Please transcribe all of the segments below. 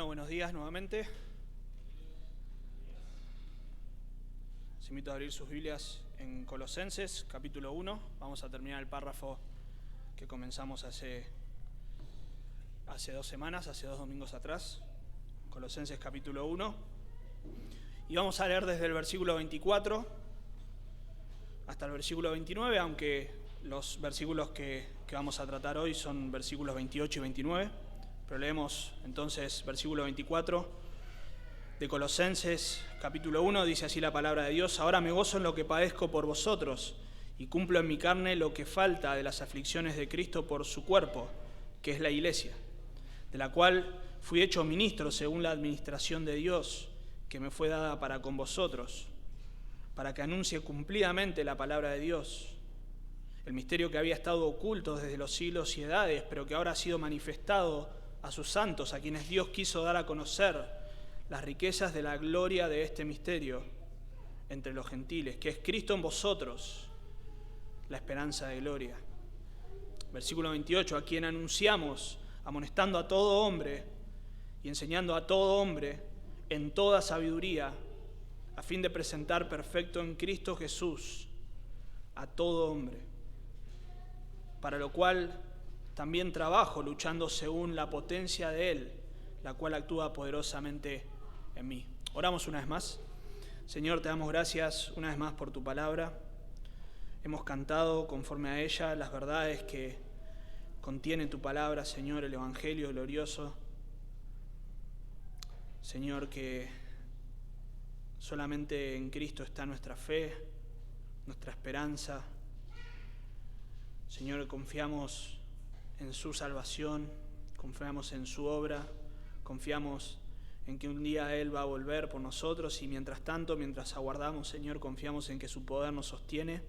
Buenos días nuevamente. Les invito a abrir sus Biblias en Colosenses, capítulo 1. Vamos a terminar el párrafo que comenzamos hace 2 semanas, hace 2 domingos atrás. Colosenses, capítulo 1. Y vamos a leer desde el versículo 24 hasta el versículo 29, aunque los versículos que vamos a tratar hoy son versículos 28 y 29. Pero leemos entonces versículo 24 de Colosenses, capítulo 1, dice así la palabra de Dios: Ahora me gozo en lo que padezco por vosotros, y cumplo en mi carne lo que falta de las aflicciones de Cristo por su cuerpo, que es la Iglesia, de la cual fui hecho ministro según la administración de Dios, que me fue dada para con vosotros, para que anuncie cumplidamente la palabra de Dios, el misterio que había estado oculto desde los siglos y edades, pero que ahora ha sido manifestado a sus santos, a quienes Dios quiso dar a conocer las riquezas de la gloria de este misterio entre los gentiles, que es Cristo en vosotros, la esperanza de gloria. Versículo 28, a quien anunciamos, amonestando a todo hombre y enseñando a todo hombre en toda sabiduría, a fin de presentar perfecto en Cristo Jesús a todo hombre, para lo cual también trabajo luchando según la potencia de Él, la cual actúa poderosamente en mí. Oramos una vez más. Señor, te damos gracias una vez más por tu palabra. Hemos cantado conforme a ella las verdades que contiene tu palabra, Señor, el Evangelio glorioso. Señor, que solamente en Cristo está nuestra fe, nuestra esperanza. Señor, confiamos en su salvación, confiamos en su obra, confiamos en que un día Él va a volver por nosotros, y mientras tanto, mientras aguardamos, Señor, confiamos en que su poder nos sostiene.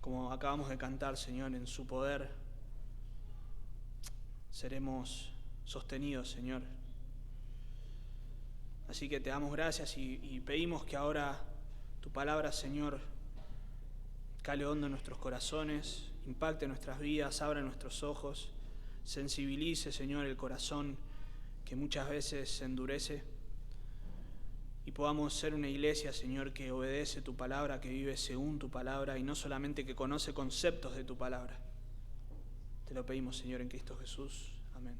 Como acabamos de cantar, Señor, en su poder seremos sostenidos, Señor. Así que te damos gracias y pedimos que ahora tu palabra, Señor, cale hondo en nuestros corazones, impacte nuestras vidas, abra nuestros ojos, sensibilice, Señor, el corazón que muchas veces se endurece, y podamos ser una iglesia, Señor, que obedece tu palabra, que vive según tu palabra y no solamente que conoce conceptos de tu palabra. Te lo pedimos, Señor, en Cristo Jesús. Amén.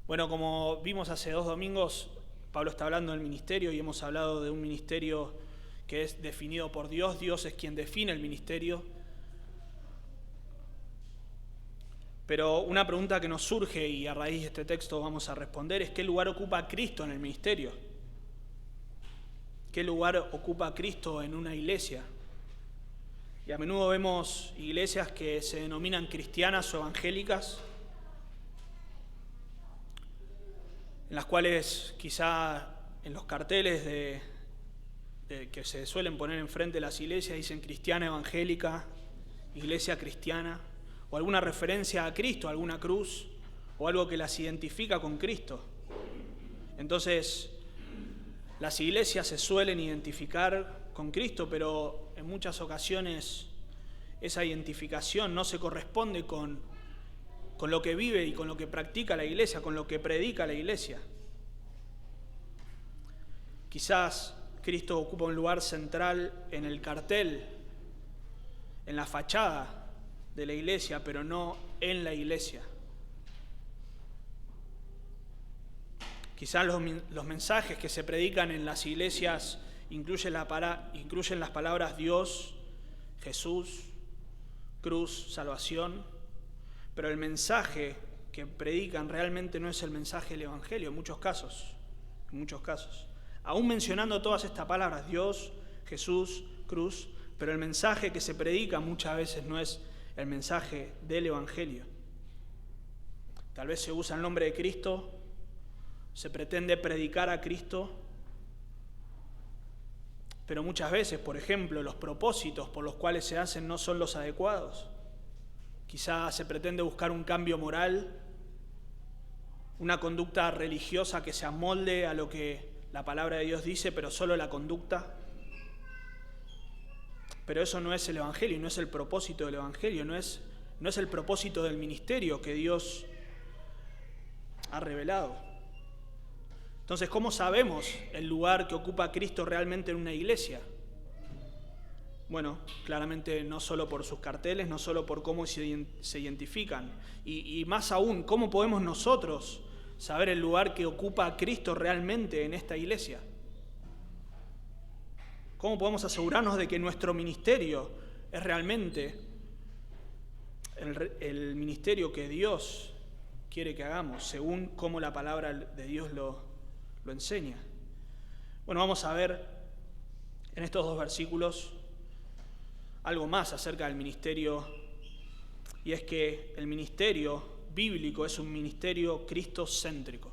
Bueno, como vimos hace 2 domingos, Pablo está hablando del ministerio y hemos hablado de un ministerio que es definido por Dios. Dios es quien define el ministerio. Pero una pregunta que nos surge, y a raíz de este texto vamos a responder, es: ¿qué lugar ocupa Cristo en el ministerio? ¿Qué lugar ocupa Cristo en una iglesia? Y a menudo vemos iglesias que se denominan cristianas o evangélicas, en las cuales quizá en los carteles que se suelen poner enfrente de las iglesias dicen cristiana evangélica, iglesia cristiana, o alguna referencia a Cristo, alguna cruz, o algo que las identifica con Cristo. Entonces, las iglesias se suelen identificar con Cristo, pero en muchas ocasiones esa identificación no se corresponde con lo que vive y con lo que practica la iglesia, con lo que predica la iglesia. Quizás Cristo ocupa un lugar central en el cartel, en la fachada de la iglesia, pero no en la iglesia. Quizás los mensajes que se predican en las iglesias incluyen las palabras Dios, Jesús, cruz, salvación, pero el mensaje que predican realmente no es el mensaje del Evangelio en muchos casos. Aún mencionando todas estas palabras, Dios, Jesús, cruz, pero el mensaje que se predica muchas veces no es el mensaje del Evangelio. Tal vez se usa el nombre de Cristo, se pretende predicar a Cristo, pero muchas veces, por ejemplo, los propósitos por los cuales se hacen no son los adecuados. Quizá se pretende buscar un cambio moral, una conducta religiosa que se amolde a lo que la palabra de Dios dice, pero solo la conducta. Pero eso no es el Evangelio, no es el propósito del Evangelio, no es el propósito del ministerio que Dios ha revelado. Entonces, ¿cómo sabemos el lugar que ocupa Cristo realmente en una iglesia? Bueno, claramente no solo por sus carteles, no solo por cómo se identifican, y más aún, ¿cómo podemos nosotros saber el lugar que ocupa Cristo realmente en esta iglesia? ¿Cómo podemos asegurarnos de que nuestro ministerio es realmente el ministerio que Dios quiere que hagamos, según cómo la palabra de Dios lo enseña? Bueno, vamos a ver en estos dos versículos algo más acerca del ministerio, y es que el ministerio bíblico es un ministerio cristocéntrico.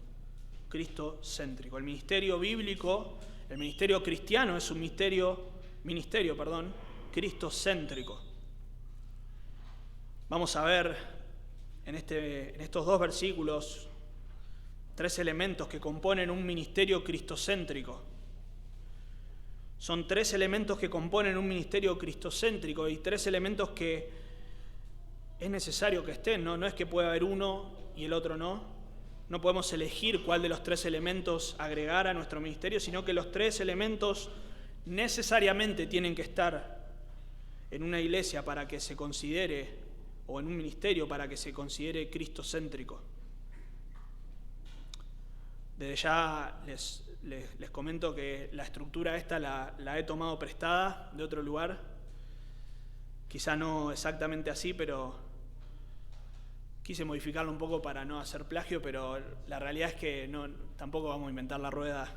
El ministerio bíblico, el ministerio cristiano es un ministerio cristocéntrico. Vamos a ver en estos dos versículos 3 elementos que componen un ministerio cristocéntrico. Son 3 elementos que componen un ministerio cristocéntrico y 3 elementos que es necesario que estén, ¿no? No es que pueda haber uno y el otro no. No podemos elegir cuál de los 3 elementos agregar a nuestro ministerio, sino que los 3 elementos necesariamente tienen que estar en una iglesia para que se considere, o en un ministerio para que se considere cristocéntrico. Desde ya les comento que la estructura esta la he tomado prestada de otro lugar. Quizá no exactamente así, pero quise modificarlo un poco para no hacer plagio, pero la realidad es que tampoco vamos a inventar la rueda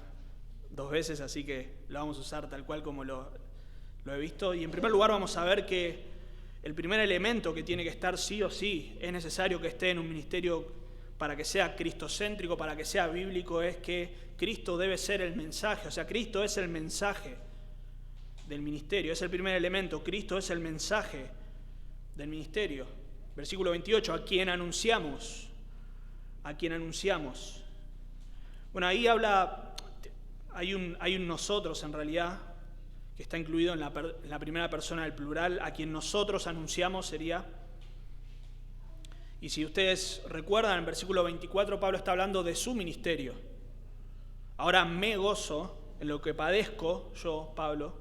2 veces, así que lo vamos a usar tal cual como lo he visto. Y en primer lugar vamos a ver que el primer elemento que tiene que estar sí o sí, es necesario que esté en un ministerio para que sea cristocéntrico, para que sea bíblico, es que Cristo debe ser el mensaje. O sea, Cristo es el mensaje del ministerio. Es el primer elemento. Cristo es el mensaje del ministerio. Versículo 28, ¿a quién anunciamos? ¿A quién anunciamos? Bueno, ahí hay un nosotros en realidad, que está incluido en la primera persona del plural. A quien nosotros anunciamos sería. Y si ustedes recuerdan, en el versículo 24 Pablo está hablando de su ministerio. Ahora me gozo en lo que padezco yo, Pablo.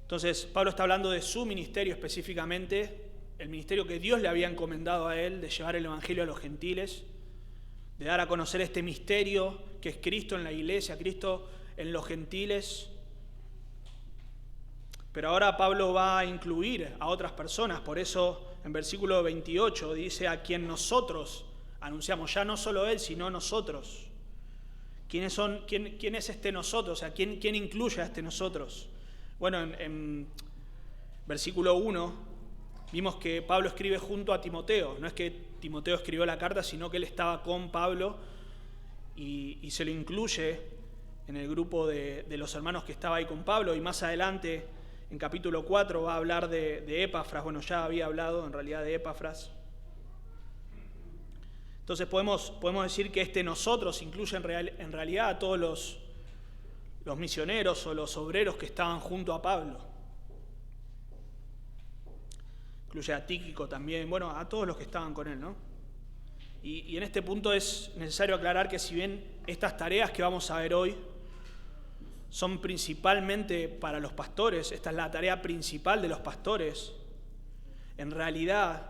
Entonces Pablo está hablando de su ministerio específicamente, el ministerio que Dios le había encomendado a él, de llevar el evangelio a los gentiles, de dar a conocer este misterio que es Cristo en la iglesia, Cristo en los gentiles. Pero ahora Pablo va a incluir a otras personas, por eso en versículo 28 dice a quien nosotros anunciamos, ya no solo él, sino nosotros. ¿Quién es este nosotros? O sea, ¿quién incluye a este nosotros? Bueno, en versículo 1 vimos que Pablo escribe junto a Timoteo. No es que Timoteo escribió la carta, sino que él estaba con Pablo y se lo incluye en el grupo de los hermanos que estaba ahí con Pablo. Y más adelante, en capítulo 4, va a hablar de Epafras. Bueno, ya había hablado en realidad de Epafras. Entonces podemos decir que este nosotros incluye en realidad a todos los misioneros o los obreros que estaban junto a Pablo. Incluye a Tíquico también, bueno, a todos los que estaban con él, ¿no? Y en este punto es necesario aclarar que si bien estas tareas que vamos a ver hoy son principalmente para los pastores, esta es la tarea principal de los pastores, en realidad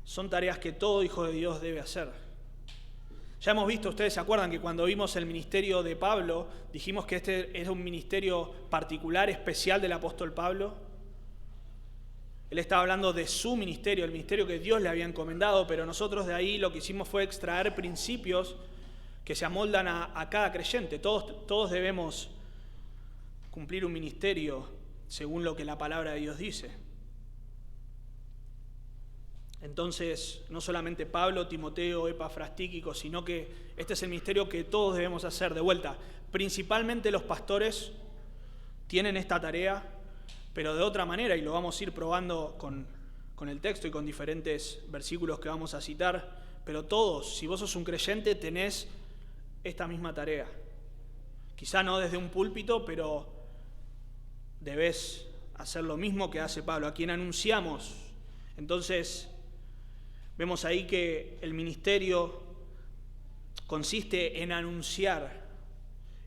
son tareas que todo hijo de Dios debe hacer. Ya hemos visto, ustedes se acuerdan que cuando vimos el ministerio de Pablo, dijimos que este era un ministerio particular, especial del apóstol Pablo. Él estaba hablando de su ministerio, el ministerio que Dios le había encomendado, pero nosotros de ahí lo que hicimos fue extraer principios que se amoldan a cada creyente. Todos debemos cumplir un ministerio según lo que la palabra de Dios dice. Entonces, no solamente Pablo, Timoteo, Epafras, Tíquico, sino que este es el ministerio que todos debemos hacer. De vuelta, principalmente los pastores tienen esta tarea, pero de otra manera, y lo vamos a ir probando con el texto y con diferentes versículos que vamos a citar, pero todos, si vos sos un creyente, tenés esta misma tarea. Quizá no desde un púlpito, pero debés hacer lo mismo que hace Pablo, a quien anunciamos. Entonces, vemos ahí que el ministerio consiste en anunciar.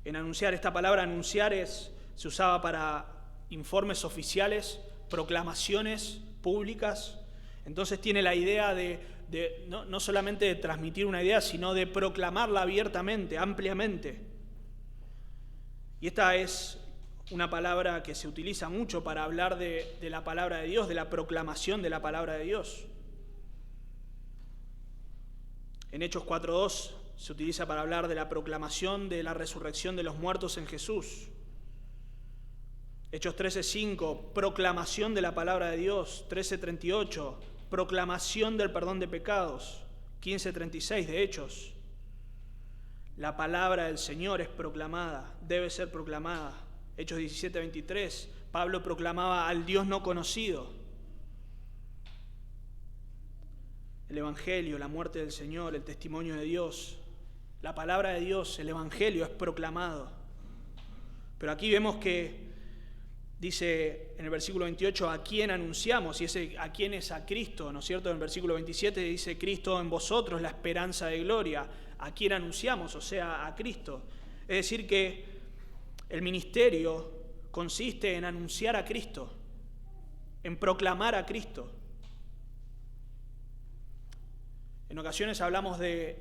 En anunciar, esta palabra anunciar se usaba para informes oficiales, proclamaciones públicas. Entonces tiene la idea de no solamente de transmitir una idea, sino de proclamarla abiertamente, ampliamente. Y esta es una palabra que se utiliza mucho para hablar de la palabra de Dios, de la proclamación de la palabra de Dios. En Hechos 4:2 se utiliza para hablar de la proclamación de la resurrección de los muertos en Jesús. Hechos 13:5, proclamación de la palabra de Dios. 13:38, proclamación del perdón de pecados. 15:36 de Hechos. La palabra del Señor es proclamada, debe ser proclamada. Hechos 17:23, Pablo proclamaba al Dios no conocido. El Evangelio, la muerte del Señor, el testimonio de Dios, la palabra de Dios, el Evangelio es proclamado. Pero aquí vemos que dice en el versículo 28, ¿a quién anunciamos? Y ese ¿a quién es? A Cristo, ¿no es cierto? En el versículo 27 dice, Cristo en vosotros, la esperanza de gloria. ¿A quién anunciamos? O sea, a Cristo. Es decir que el ministerio consiste en anunciar a Cristo, en proclamar a Cristo. En ocasiones hablamos de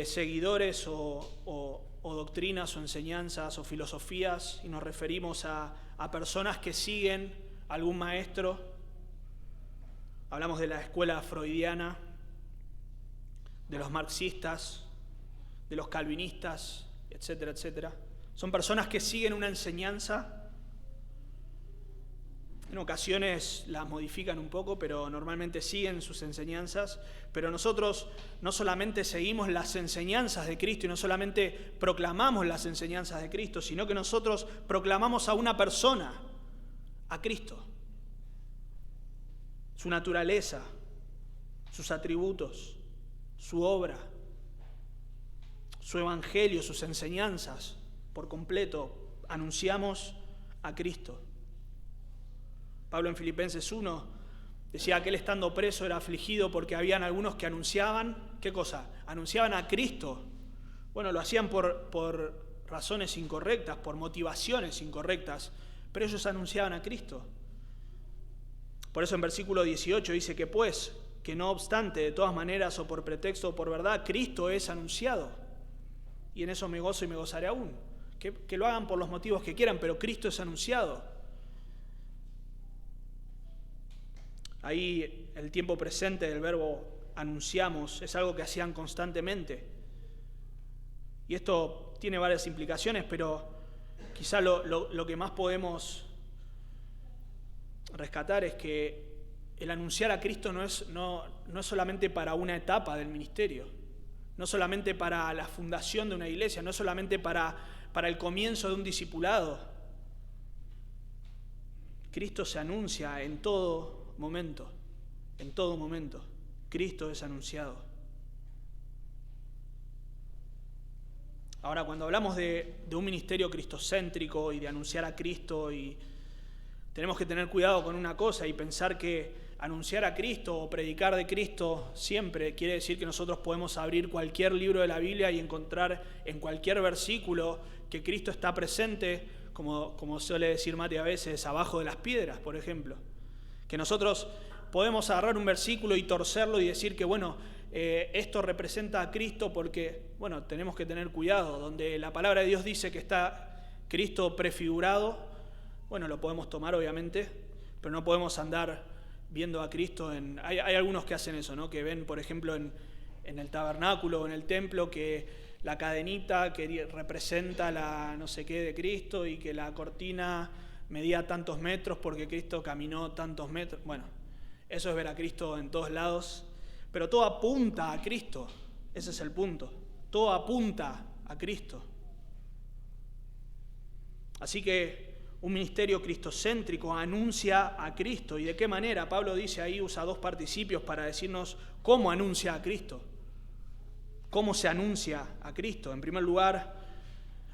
seguidores o doctrinas o enseñanzas o filosofías y nos referimos a personas que siguen a algún maestro. Hablamos de la escuela freudiana, de los marxistas, de los calvinistas, etcétera, etcétera. Son personas que siguen una enseñanza. En ocasiones las modifican un poco, pero normalmente siguen sus enseñanzas. Pero nosotros no solamente seguimos las enseñanzas de Cristo y no solamente proclamamos las enseñanzas de Cristo, sino que nosotros proclamamos a una persona, a Cristo. Su naturaleza, sus atributos, su obra, su evangelio, sus enseñanzas, por completo. Anunciamos a Cristo. Pablo en Filipenses 1 decía que él estando preso era afligido porque habían algunos que anunciaban, ¿qué cosa? Anunciaban a Cristo. Bueno, lo hacían por razones incorrectas, por motivaciones incorrectas, pero ellos anunciaban a Cristo. Por eso en versículo 18 dice que pues, que no obstante, de todas maneras o por pretexto o por verdad, Cristo es anunciado. Y en eso me gozo y me gozaré aún. Que lo hagan por los motivos que quieran, pero Cristo es anunciado. Ahí el tiempo presente del verbo anunciamos es algo que hacían constantemente. Y esto tiene varias implicaciones, pero quizá lo que más podemos rescatar es que el anunciar a Cristo no es solamente para una etapa del ministerio, no solamente para la fundación de una iglesia, no es solamente para el comienzo de un discipulado. Cristo se anuncia en todo momento, en todo momento. Cristo es anunciado. Ahora, cuando hablamos de un ministerio cristocéntrico y de anunciar a Cristo, y tenemos que tener cuidado con una cosa y pensar que anunciar a Cristo o predicar de Cristo siempre quiere decir que nosotros podemos abrir cualquier libro de la Biblia y encontrar en cualquier versículo que Cristo está presente, como suele decir Mati a veces, abajo de las piedras, por ejemplo. Que nosotros podemos agarrar un versículo y torcerlo y decir que, bueno, esto representa a Cristo porque, bueno, tenemos que tener cuidado. Donde la palabra de Dios dice que está Cristo prefigurado, bueno, lo podemos tomar obviamente, pero no podemos andar viendo a Cristo Hay algunos que hacen eso, ¿no? Que ven, por ejemplo, en el tabernáculo o en el templo que la cadenita que representa la no sé qué de Cristo y que la cortina medía tantos metros porque Cristo caminó tantos metros. Bueno, eso es ver a Cristo en todos lados, pero todo apunta a Cristo. Ese es el punto. Todo apunta a Cristo. Así que un ministerio cristocéntrico anuncia a Cristo. ¿Y de qué manera? Pablo dice ahí, usa dos participios para decirnos cómo anuncia a Cristo. ¿Cómo se anuncia a Cristo? En primer lugar,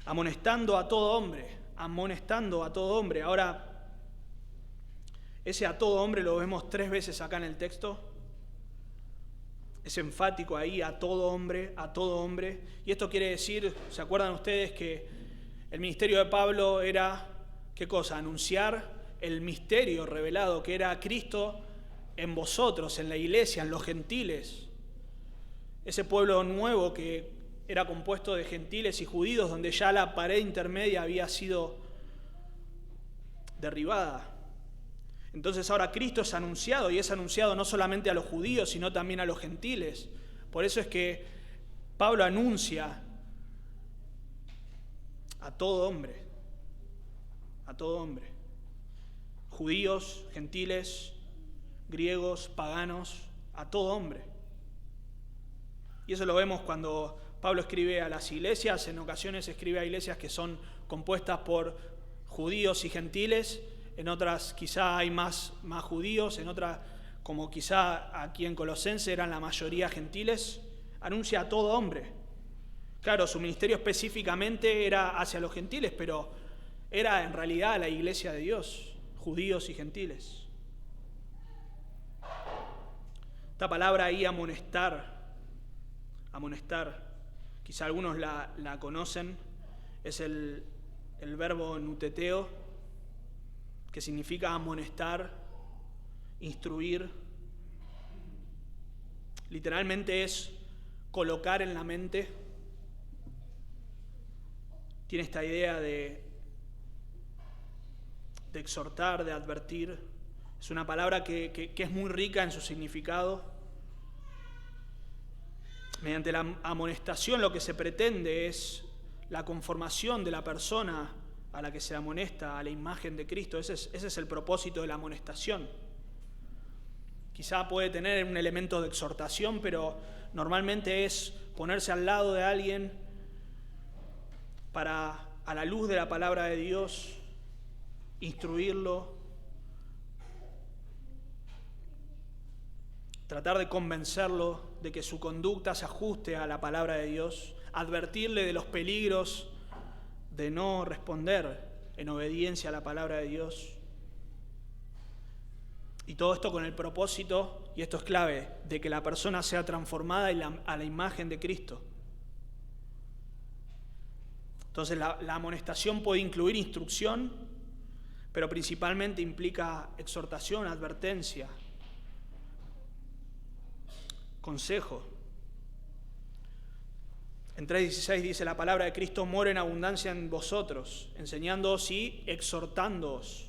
amonestando a todo hombre. Amonestando a todo hombre. Ahora, ese a todo hombre lo vemos 3 veces acá en el texto. Es enfático ahí, a todo hombre, a todo hombre. Y esto quiere decir, ¿se acuerdan ustedes que el ministerio de Pablo era, ¿qué cosa? Anunciar el misterio revelado que era Cristo en vosotros, en la iglesia, en los gentiles. Ese pueblo nuevo que era compuesto de gentiles y judíos, donde ya la pared intermedia había sido derribada. Entonces ahora Cristo es anunciado, y es anunciado no solamente a los judíos, sino también a los gentiles. Por eso es que Pablo anuncia a todo hombre, judíos, gentiles, griegos, paganos, a todo hombre. Y eso lo vemos cuando Pablo escribe a las iglesias. En ocasiones escribe a iglesias que son compuestas por judíos y gentiles, en otras quizá hay más judíos, en otras, como quizá aquí en Colosense eran la mayoría gentiles, anuncia a todo hombre. Claro, su ministerio específicamente era hacia los gentiles, pero era en realidad la iglesia de Dios, judíos y gentiles. Esta palabra ahí, amonestar, quizá algunos la conocen, es el verbo nuteteo, que significa amonestar, instruir. Literalmente es colocar en la mente. Tiene esta idea de exhortar, de advertir. Es una palabra que es muy rica en su significado. Mediante la amonestación lo que se pretende es la conformación de la persona a la que se amonesta, a la imagen de Cristo. Ese es el propósito de la amonestación. Quizá puede tener un elemento de exhortación, pero normalmente es ponerse al lado de alguien para, a la luz de la palabra de Dios, instruirlo, tratar de convencerlo de que su conducta se ajuste a la palabra de Dios, advertirle de los peligros de no responder en obediencia a la palabra de Dios. Y todo esto con el propósito, y esto es clave, de que la persona sea transformada a la imagen de Cristo. Entonces la amonestación puede incluir instrucción, pero principalmente implica exhortación, advertencia, consejo. En 3:16 dice: la palabra de Cristo mora en abundancia en vosotros, enseñándoos y exhortándoos.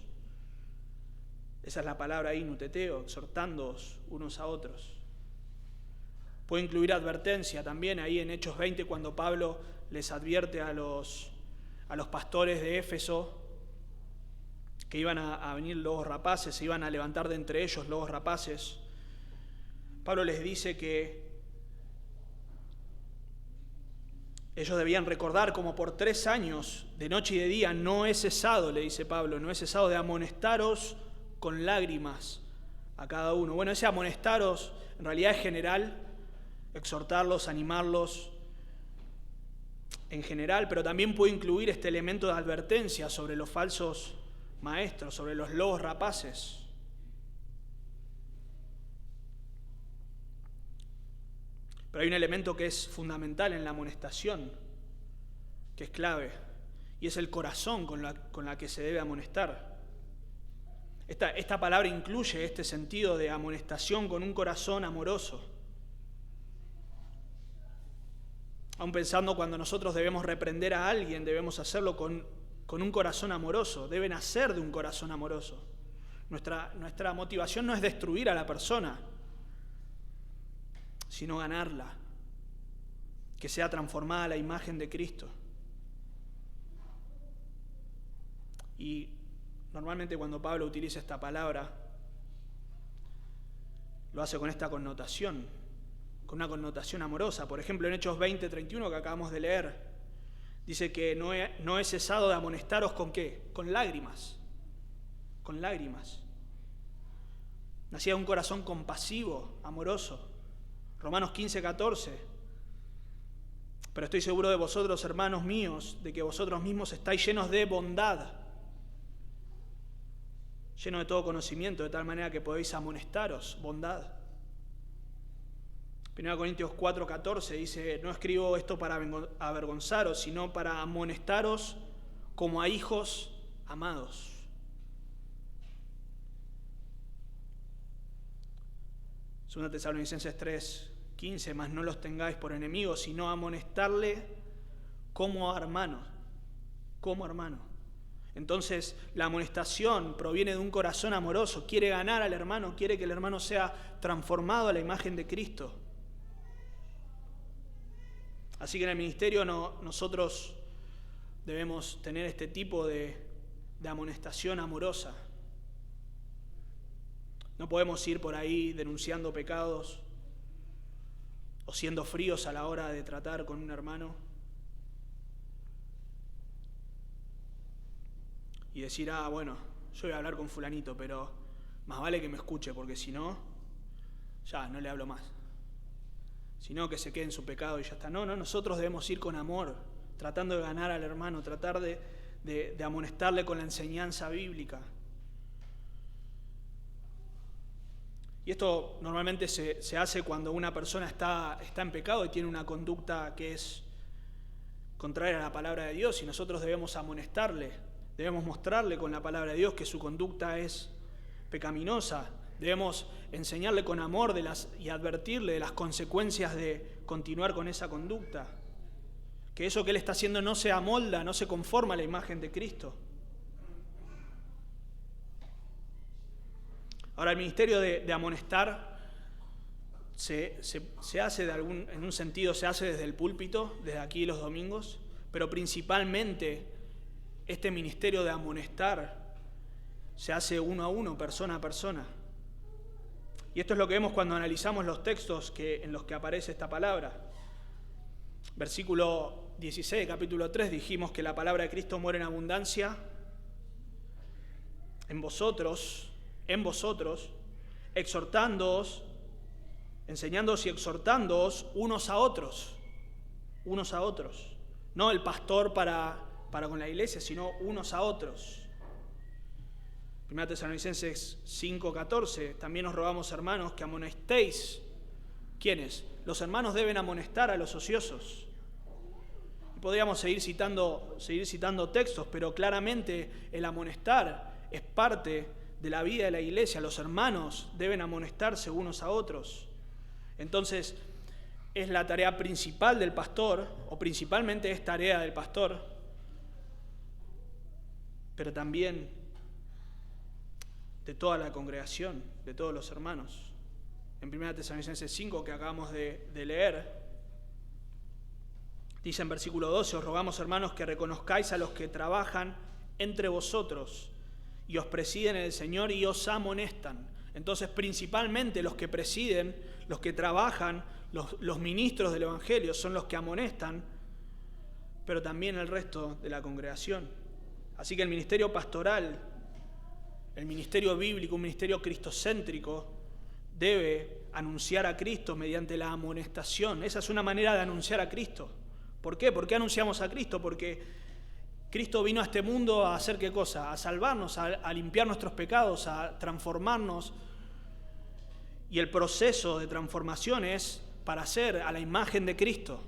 Esa es la palabra ahí, nuteteo, exhortándoos unos a otros. Puede incluir advertencia también ahí en Hechos 20, cuando Pablo les advierte a los pastores de Éfeso que iban a venir lobos rapaces, se iban a levantar de entre ellos lobos rapaces. Pablo les dice que ellos debían recordar como por 3 años, de noche y de día, no he cesado, le dice Pablo, no he cesado de amonestaros con lágrimas a cada uno. Bueno, ese amonestaros en realidad es general, exhortarlos, animarlos en general, pero también puede incluir este elemento de advertencia sobre los falsos maestros, sobre los lobos rapaces. Pero hay un elemento que es fundamental en la amonestación, que es clave, y es el corazón con la que se debe amonestar. Esta palabra incluye este sentido de amonestación con un corazón amoroso. Aun pensando cuando nosotros debemos reprender a alguien, debemos hacerlo con un corazón amoroso, debe nacer de un corazón amoroso. Nuestra motivación no es destruir a la persona, sino ganarla, que sea transformada a la imagen de Cristo. Y normalmente cuando Pablo utiliza esta palabra, lo hace con esta connotación, con una connotación amorosa. Por ejemplo, en Hechos 20:31 que acabamos de leer, dice que no he cesado de amonestaros ¿con qué? Con lágrimas. Con lágrimas. Nacía un corazón compasivo, amoroso. Romanos 15:14. Pero estoy seguro de vosotros, hermanos míos, de que vosotros mismos estáis llenos de bondad, llenos de todo conocimiento, de tal manera que podéis amonestaros, bondad. 1 Corintios 4:14 dice: no escribo esto para avergonzaros, sino para amonestaros como a hijos amados. Segunda Tesalonicenses 3:15: mas no los tengáis por enemigos, sino amonestarle como a hermanos. Como hermanos. Entonces, la amonestación proviene de un corazón amoroso. Quiere ganar al hermano, quiere que el hermano sea transformado a la imagen de Cristo. Así que en el ministerio nosotros debemos tener este tipo de amonestación amorosa. No podemos ir por ahí denunciando pecados o siendo fríos a la hora de tratar con un hermano y decir: bueno, yo voy a hablar con fulanito, pero más vale que me escuche, porque si no, ya no le hablo más. Si no, que se quede en su pecado y ya está. No, nosotros debemos ir con amor, tratando de ganar al hermano, tratar de amonestarle con la enseñanza bíblica. Y esto normalmente se hace cuando una persona está en pecado y tiene una conducta que es contraria a la palabra de Dios, y nosotros debemos amonestarle, debemos mostrarle con la palabra de Dios que su conducta es pecaminosa. Debemos enseñarle con amor y advertirle de las consecuencias de continuar con esa conducta. Que eso que él está haciendo no se amolda, no se conforma a la imagen de Cristo. Ahora, el ministerio de amonestar se hace en un sentido, se hace desde el púlpito, desde aquí los domingos, pero principalmente este ministerio de amonestar se hace uno a uno, persona a persona. Y esto es lo que vemos cuando analizamos los textos en los que aparece esta palabra. Versículo 16, capítulo 3, dijimos que la palabra de Cristo muere en abundancia en vosotros, exhortándoos, enseñándoos y exhortándoos unos a otros. No el pastor para con la iglesia, sino unos a otros. 1 Tesalonicenses 5:14, también os rogamos, hermanos, que amonestéis. ¿Quiénes? Los hermanos deben amonestar a los ociosos. Y podríamos seguir citando textos, pero claramente el amonestar es parte de la vida de la iglesia. Los hermanos deben amonestarse unos a otros. Entonces, es la tarea principal del pastor, o principalmente es tarea del pastor, pero también de toda la congregación, de todos los hermanos. En 1 Tesalonicenses 5, que acabamos de leer, dice en versículo 12: os rogamos, hermanos, que reconozcáis a los que trabajan entre vosotros y os presiden en el Señor y os amonestan. Entonces, principalmente los que presiden, los que trabajan, los ministros del Evangelio son los que amonestan, pero también el resto de la congregación. Así que el ministerio pastoral, el ministerio bíblico, un ministerio cristocéntrico, debe anunciar a Cristo mediante la amonestación. Esa es una manera de anunciar a Cristo. ¿Por qué? ¿Por qué anunciamos a Cristo? Porque Cristo vino a este mundo a hacer ¿qué cosa? A salvarnos, a limpiar nuestros pecados, a transformarnos. Y el proceso de transformación es para ser a la imagen de Cristo.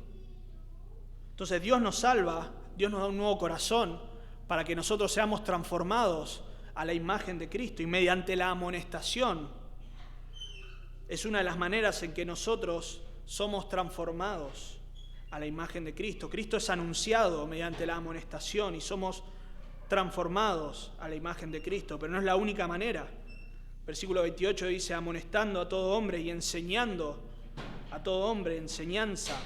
Entonces Dios nos salva, Dios nos da un nuevo corazón para que nosotros seamos transformados a la imagen de Cristo, y mediante la amonestación es una de las maneras en que nosotros somos transformados a la imagen de Cristo. Cristo es anunciado mediante la amonestación y somos transformados a la imagen de Cristo, pero no es la única manera. Versículo 28 dice: amonestando a todo hombre y enseñando a todo hombre, enseñanza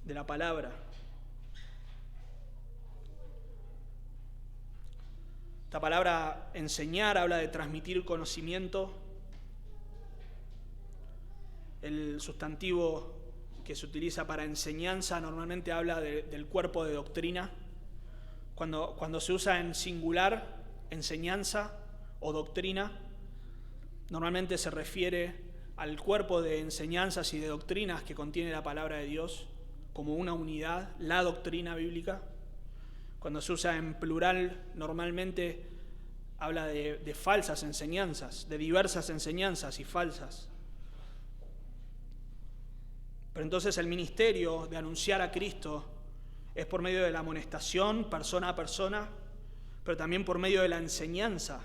de la palabra. Esta palabra enseñar habla de transmitir conocimiento. El sustantivo que se utiliza para enseñanza normalmente habla del cuerpo de doctrina. Cuando se usa en singular, enseñanza o doctrina, normalmente se refiere al cuerpo de enseñanzas y de doctrinas que contiene la palabra de Dios como una unidad, la doctrina bíblica. Cuando se usa en plural, normalmente habla de falsas enseñanzas, de diversas enseñanzas y falsas. Pero entonces el ministerio de anunciar a Cristo es por medio de la amonestación, persona a persona, pero también por medio de la enseñanza.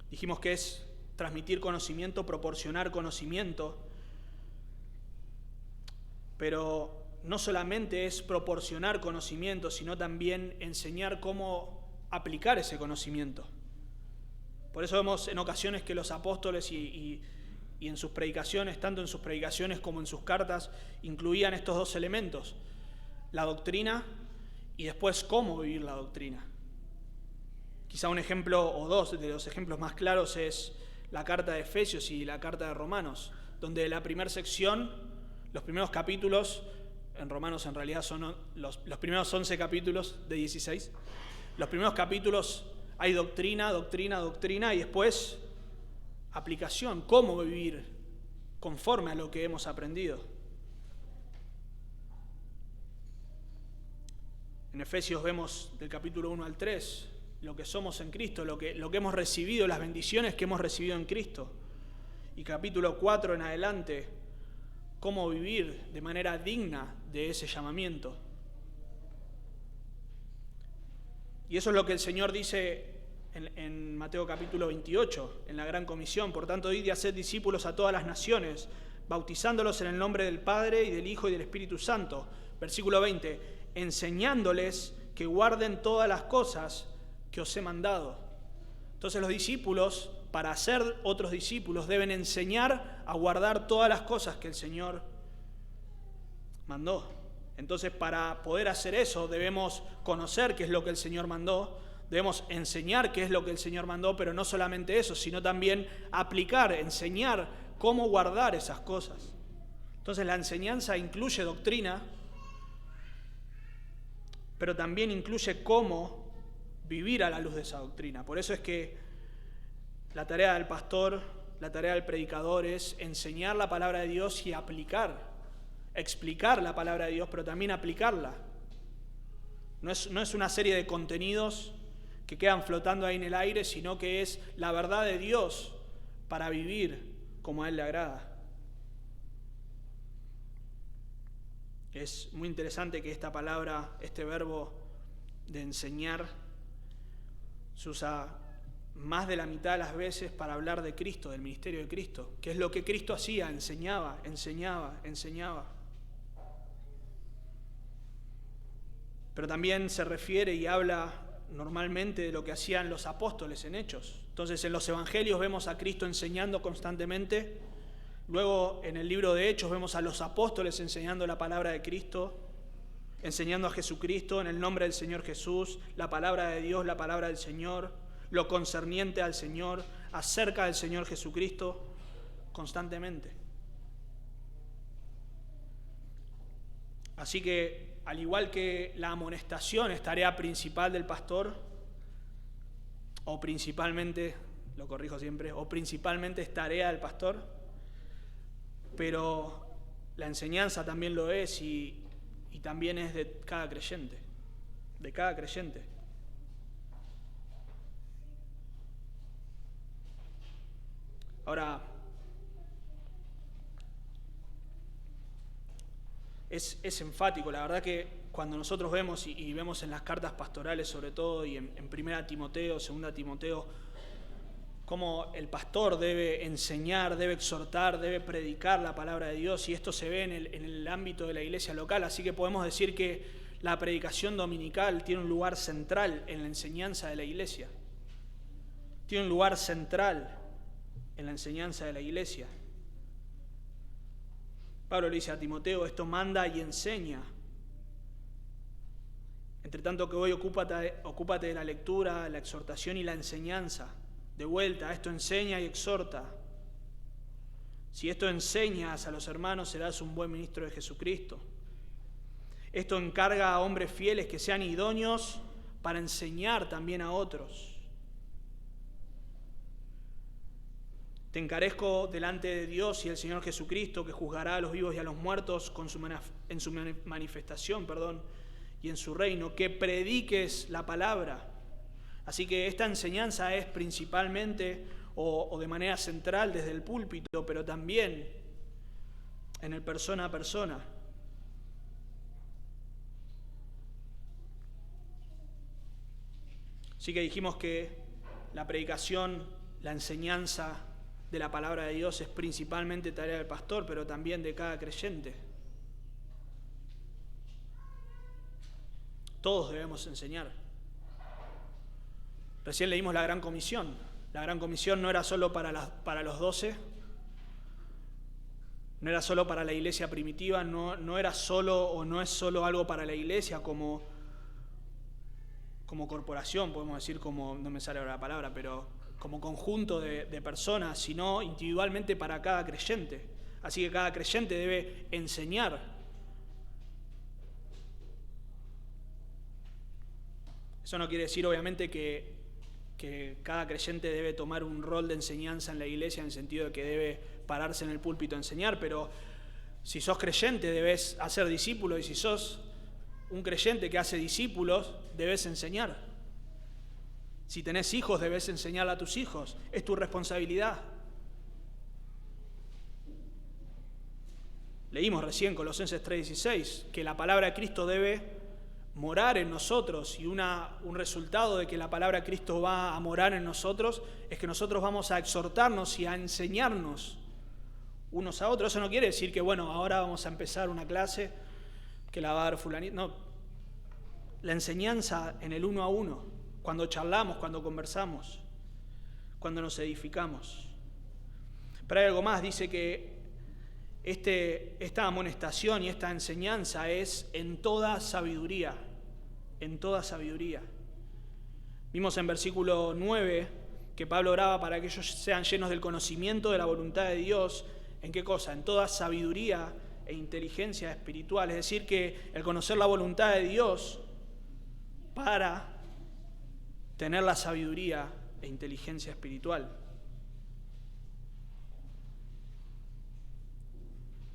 Dijimos que es transmitir conocimiento, proporcionar conocimiento, pero no solamente es proporcionar conocimiento, sino también enseñar cómo aplicar ese conocimiento. Por eso vemos en ocasiones que los apóstoles y en sus predicaciones, tanto en sus predicaciones como en sus cartas, incluían estos dos elementos, la doctrina y después cómo vivir la doctrina. Quizá un ejemplo o dos de los ejemplos más claros es la carta de Efesios y la carta de Romanos, donde la primera sección, los primeros capítulos, en Romanos en realidad son los primeros 11 capítulos de 16, los primeros capítulos hay doctrina, doctrina, doctrina y después aplicación, cómo vivir conforme a lo que hemos aprendido. En Efesios vemos del capítulo 1 al 3 lo que somos en Cristo, lo que hemos recibido, las bendiciones que hemos recibido en Cristo. Y capítulo 4 en adelante, cómo vivir de manera digna de ese llamamiento. Y eso es lo que el Señor dice en Mateo capítulo 28, en la Gran Comisión. Por tanto, id y haced discípulos a todas las naciones, bautizándolos en el nombre del Padre y del Hijo y del Espíritu Santo. Versículo 20, enseñándoles que guarden todas las cosas que os he mandado. Entonces los discípulos, para ser otros discípulos, deben enseñar a guardar todas las cosas que el Señor mandó. Entonces, para poder hacer eso, debemos conocer qué es lo que el Señor mandó, debemos enseñar qué es lo que el Señor mandó, pero no solamente eso, sino también aplicar, enseñar cómo guardar esas cosas. Entonces, la enseñanza incluye doctrina, pero también incluye cómo vivir a la luz de esa doctrina. Por eso es que la tarea del pastor, la tarea del predicador es enseñar la palabra de Dios y explicar la palabra de Dios, pero también aplicarla. No es una serie de contenidos que quedan flotando ahí en el aire, sino que es la verdad de Dios para vivir como a Él le agrada. Es muy interesante que esta palabra, este verbo de enseñar, se usa más de la mitad de las veces para hablar de Cristo, del ministerio de Cristo, que es lo que Cristo hacía, enseñaba. Pero también se refiere y habla normalmente de lo que hacían los apóstoles en Hechos. Entonces en los evangelios vemos a Cristo enseñando constantemente, luego en el libro de Hechos vemos a los apóstoles enseñando la palabra de Cristo, enseñando a Jesucristo en el nombre del Señor Jesús, la palabra de Dios, la palabra del Señor, lo concerniente al Señor, acerca del Señor Jesucristo, constantemente. Así que, al igual que la amonestación es tarea principal del pastor, o principalmente, lo corrijo siempre, o principalmente es tarea del pastor, pero la enseñanza también lo es y también es de cada creyente, Ahora, es enfático, la verdad que cuando nosotros vemos y vemos en las cartas pastorales sobre todo, y en 1 Timoteo, 2 Timoteo, cómo el pastor debe enseñar, debe exhortar, debe predicar la palabra de Dios, y esto se ve en el ámbito de la iglesia local, así que podemos decir que la predicación dominical tiene un lugar central en la enseñanza de la iglesia. Tiene un lugar central en la enseñanza de la iglesia. Pablo le dice a Timoteo, esto manda y enseña. Entre tanto que hoy ocúpate de la lectura, la exhortación y la enseñanza. De vuelta, esto enseña y exhorta. Si esto enseñas a los hermanos, serás un buen ministro de Jesucristo. Esto encarga a hombres fieles que sean idóneos para enseñar también a otros. Te encarezco delante de Dios y el Señor Jesucristo, que juzgará a los vivos y a los muertos en su manifestación, y en su reino, que prediques la palabra. Así que esta enseñanza es principalmente o de manera central desde el púlpito, pero también en el persona a persona. Así que dijimos que la predicación, la enseñanza de la palabra de Dios es principalmente tarea del pastor, pero también de cada creyente. Todos debemos enseñar. Recién leímos la Gran Comisión. La Gran Comisión no era solo para los 12, no era solo para la iglesia primitiva, no era solo o no es solo algo para la iglesia como corporación, podemos decir, como, no me sale ahora la palabra, pero como conjunto de personas, sino individualmente para cada creyente. Así que cada creyente debe enseñar. Eso no quiere decir, obviamente, que cada creyente debe tomar un rol de enseñanza en la iglesia, en el sentido de que debe pararse en el púlpito a enseñar, pero si sos creyente debes hacer discípulos, y si sos un creyente que hace discípulos, debes enseñar. Si tenés hijos, debes enseñar a tus hijos. Es tu responsabilidad. Leímos recién Colosenses 3:16, que la palabra de Cristo debe morar en nosotros, y un resultado de que la palabra de Cristo va a morar en nosotros es que nosotros vamos a exhortarnos y a enseñarnos unos a otros. Eso no quiere decir que, bueno, ahora vamos a empezar una clase que la va a dar fulanito. No, la enseñanza en el uno a uno, cuando charlamos, cuando conversamos, cuando nos edificamos. Pero hay algo más, dice que esta amonestación y esta enseñanza es en toda sabiduría, en toda sabiduría. Vimos en versículo 9 que Pablo oraba para que ellos sean llenos del conocimiento de la voluntad de Dios. ¿En qué cosa? En toda sabiduría e inteligencia espiritual. Es decir, que el conocer la voluntad de Dios para tener la sabiduría e inteligencia espiritual.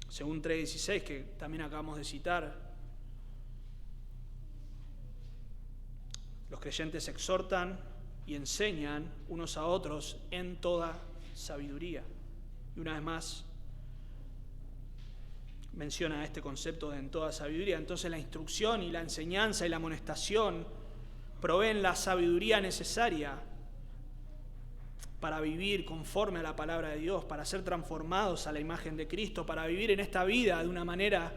Según 3:16, que también acabamos de citar, los creyentes exhortan y enseñan unos a otros en toda sabiduría. Y una vez más menciona este concepto de en toda sabiduría. Entonces la instrucción y la enseñanza y la amonestación proveen la sabiduría necesaria para vivir conforme a la palabra de Dios, para ser transformados a la imagen de Cristo, para vivir en esta vida de una manera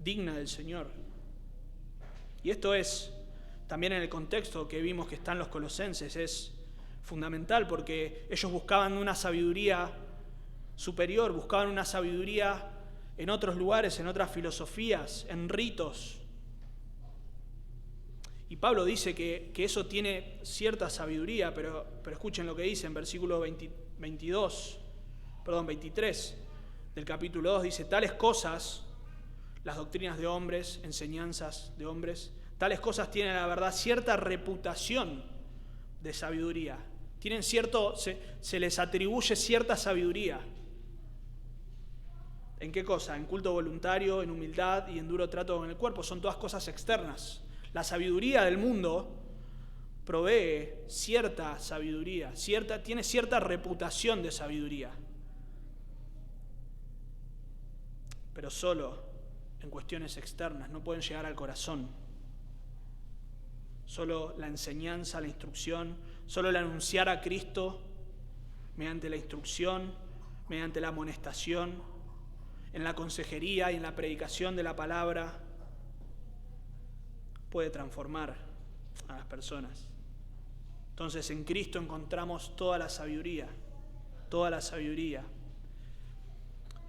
digna del Señor. Y esto es, también en el contexto que vimos que están los colosenses, es fundamental, porque ellos buscaban una sabiduría superior, buscaban una sabiduría en otros lugares, en otras filosofías, en ritos. Y Pablo dice que eso tiene cierta sabiduría, pero escuchen lo que dice en versículo 23 del capítulo 2. Dice, tales cosas, las doctrinas de hombres, enseñanzas de hombres, tales cosas tienen, la verdad, cierta reputación de sabiduría. Tienen se les atribuye cierta sabiduría. ¿En qué cosa? En culto voluntario, en humildad y en duro trato con el cuerpo. Son todas cosas externas. La sabiduría del mundo provee cierta sabiduría, tiene cierta reputación de sabiduría, pero solo en cuestiones externas, no pueden llegar al corazón. Solo la enseñanza, la instrucción, solo el anunciar a Cristo mediante la instrucción, mediante la amonestación, en la consejería y en la predicación de la palabra, puede transformar a las personas. Entonces en Cristo encontramos toda la sabiduría, toda la sabiduría.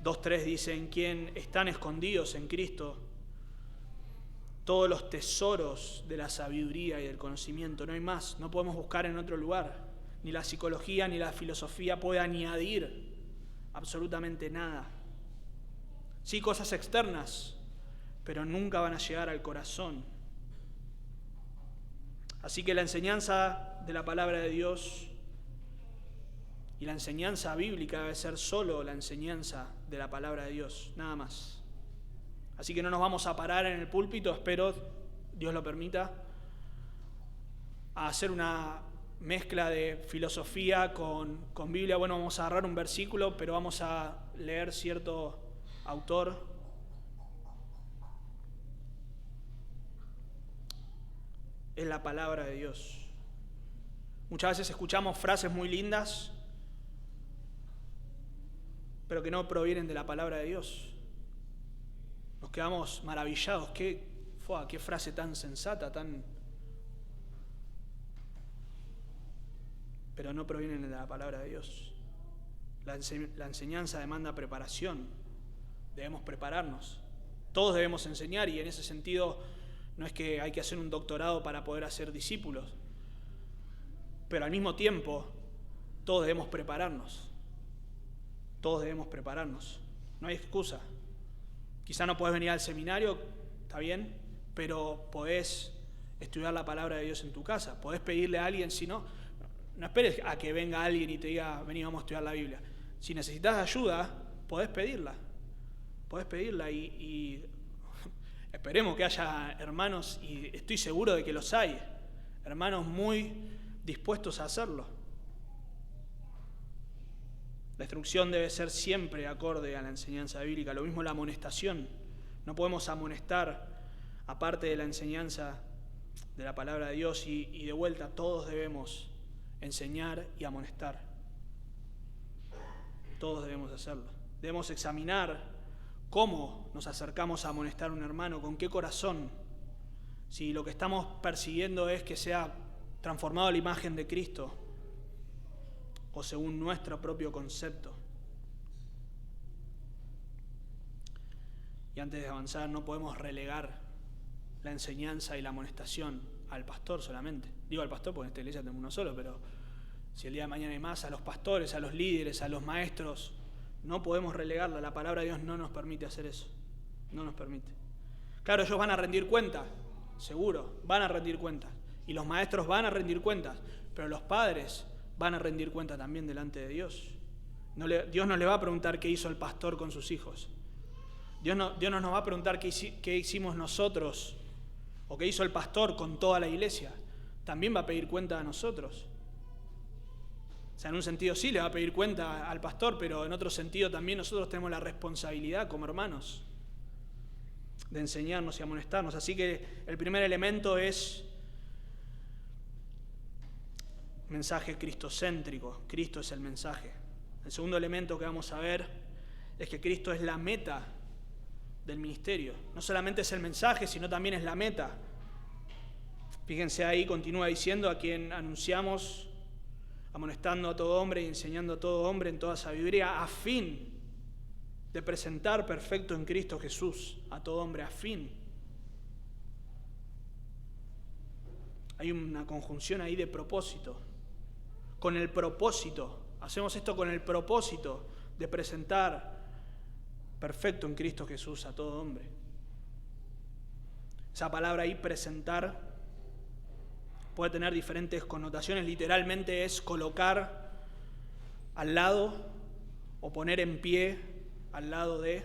2:3 dice, en quien están escondidos en Cristo todos los tesoros de la sabiduría y del conocimiento. No hay más, no podemos buscar en otro lugar. Ni la psicología ni la filosofía puede añadir absolutamente nada. Sí, cosas externas, pero nunca van a llegar al corazón. Así que la enseñanza de la palabra de Dios y la enseñanza bíblica debe ser solo la enseñanza de la palabra de Dios, nada más. Así que no nos vamos a parar en el púlpito, espero, Dios lo permita, a hacer una mezcla de filosofía con Biblia. Bueno, vamos a agarrar un versículo, pero vamos a leer cierto autor. Es la palabra de Dios. Muchas veces escuchamos frases muy lindas, pero que no provienen de la palabra de Dios. Nos quedamos maravillados. ¿Qué frase tan sensata, pero no provienen de la palabra de Dios. La enseñanza demanda preparación. Debemos prepararnos. Todos debemos enseñar, y en ese sentido no es que hay que hacer un doctorado para poder hacer discípulos, pero al mismo tiempo todos debemos prepararnos. Todos debemos prepararnos. No hay excusa. Quizá no podés venir al seminario, está bien, pero podés estudiar la palabra de Dios en tu casa. Podés pedirle a alguien, si no esperes a que venga alguien y te diga, vení, vamos a estudiar la Biblia. Si necesitas ayuda, podés pedirla. Y esperemos que haya hermanos, y estoy seguro de que los hay, hermanos muy dispuestos a hacerlo. La instrucción debe ser siempre acorde a la enseñanza bíblica. Lo mismo la amonestación. No podemos amonestar aparte de la enseñanza de la palabra de Dios, y de vuelta todos debemos enseñar y amonestar. Todos debemos hacerlo. Debemos examinar cómo nos acercamos a amonestar a un hermano, con qué corazón. Si lo que estamos persiguiendo es que sea transformado a la imagen de Cristo, o según nuestro propio concepto. Y antes de avanzar, no podemos relegar la enseñanza y la amonestación al pastor solamente. Digo al pastor porque en esta iglesia tenemos uno solo, pero si el día de mañana hay más, a los pastores, a los líderes, a los maestros, no podemos relegarla. La palabra de Dios no nos permite hacer eso. No nos permite. Claro, ellos van a rendir cuentas, seguro, van a rendir cuentas. Y los maestros van a rendir cuentas, pero los padres van a rendir cuenta también delante de Dios. Dios no le va a preguntar qué hizo el pastor con sus hijos. Dios no nos va a preguntar qué hicimos nosotros o qué hizo el pastor con toda la iglesia. También va a pedir cuenta a nosotros. O sea, en un sentido sí le va a pedir cuenta al pastor, pero en otro sentido también nosotros tenemos la responsabilidad como hermanos de enseñarnos y amonestarnos. Así que el primer elemento es mensaje cristocéntrico. Cristo es el mensaje. El segundo elemento que vamos a ver es que Cristo es la meta del ministerio. No solamente es el mensaje, sino también es la meta. Fíjense ahí, continúa diciendo: a quien anunciamos, amonestando a todo hombre y enseñando a todo hombre en toda sabiduría, a fin de presentar perfecto en Cristo Jesús a todo hombre, a fin. Hay una conjunción ahí de propósito. Con el propósito, hacemos esto con el propósito de presentar perfecto en Cristo Jesús a todo hombre. Esa palabra ahí, presentar, puede tener diferentes connotaciones. Literalmente es colocar al lado o poner en pie al lado de.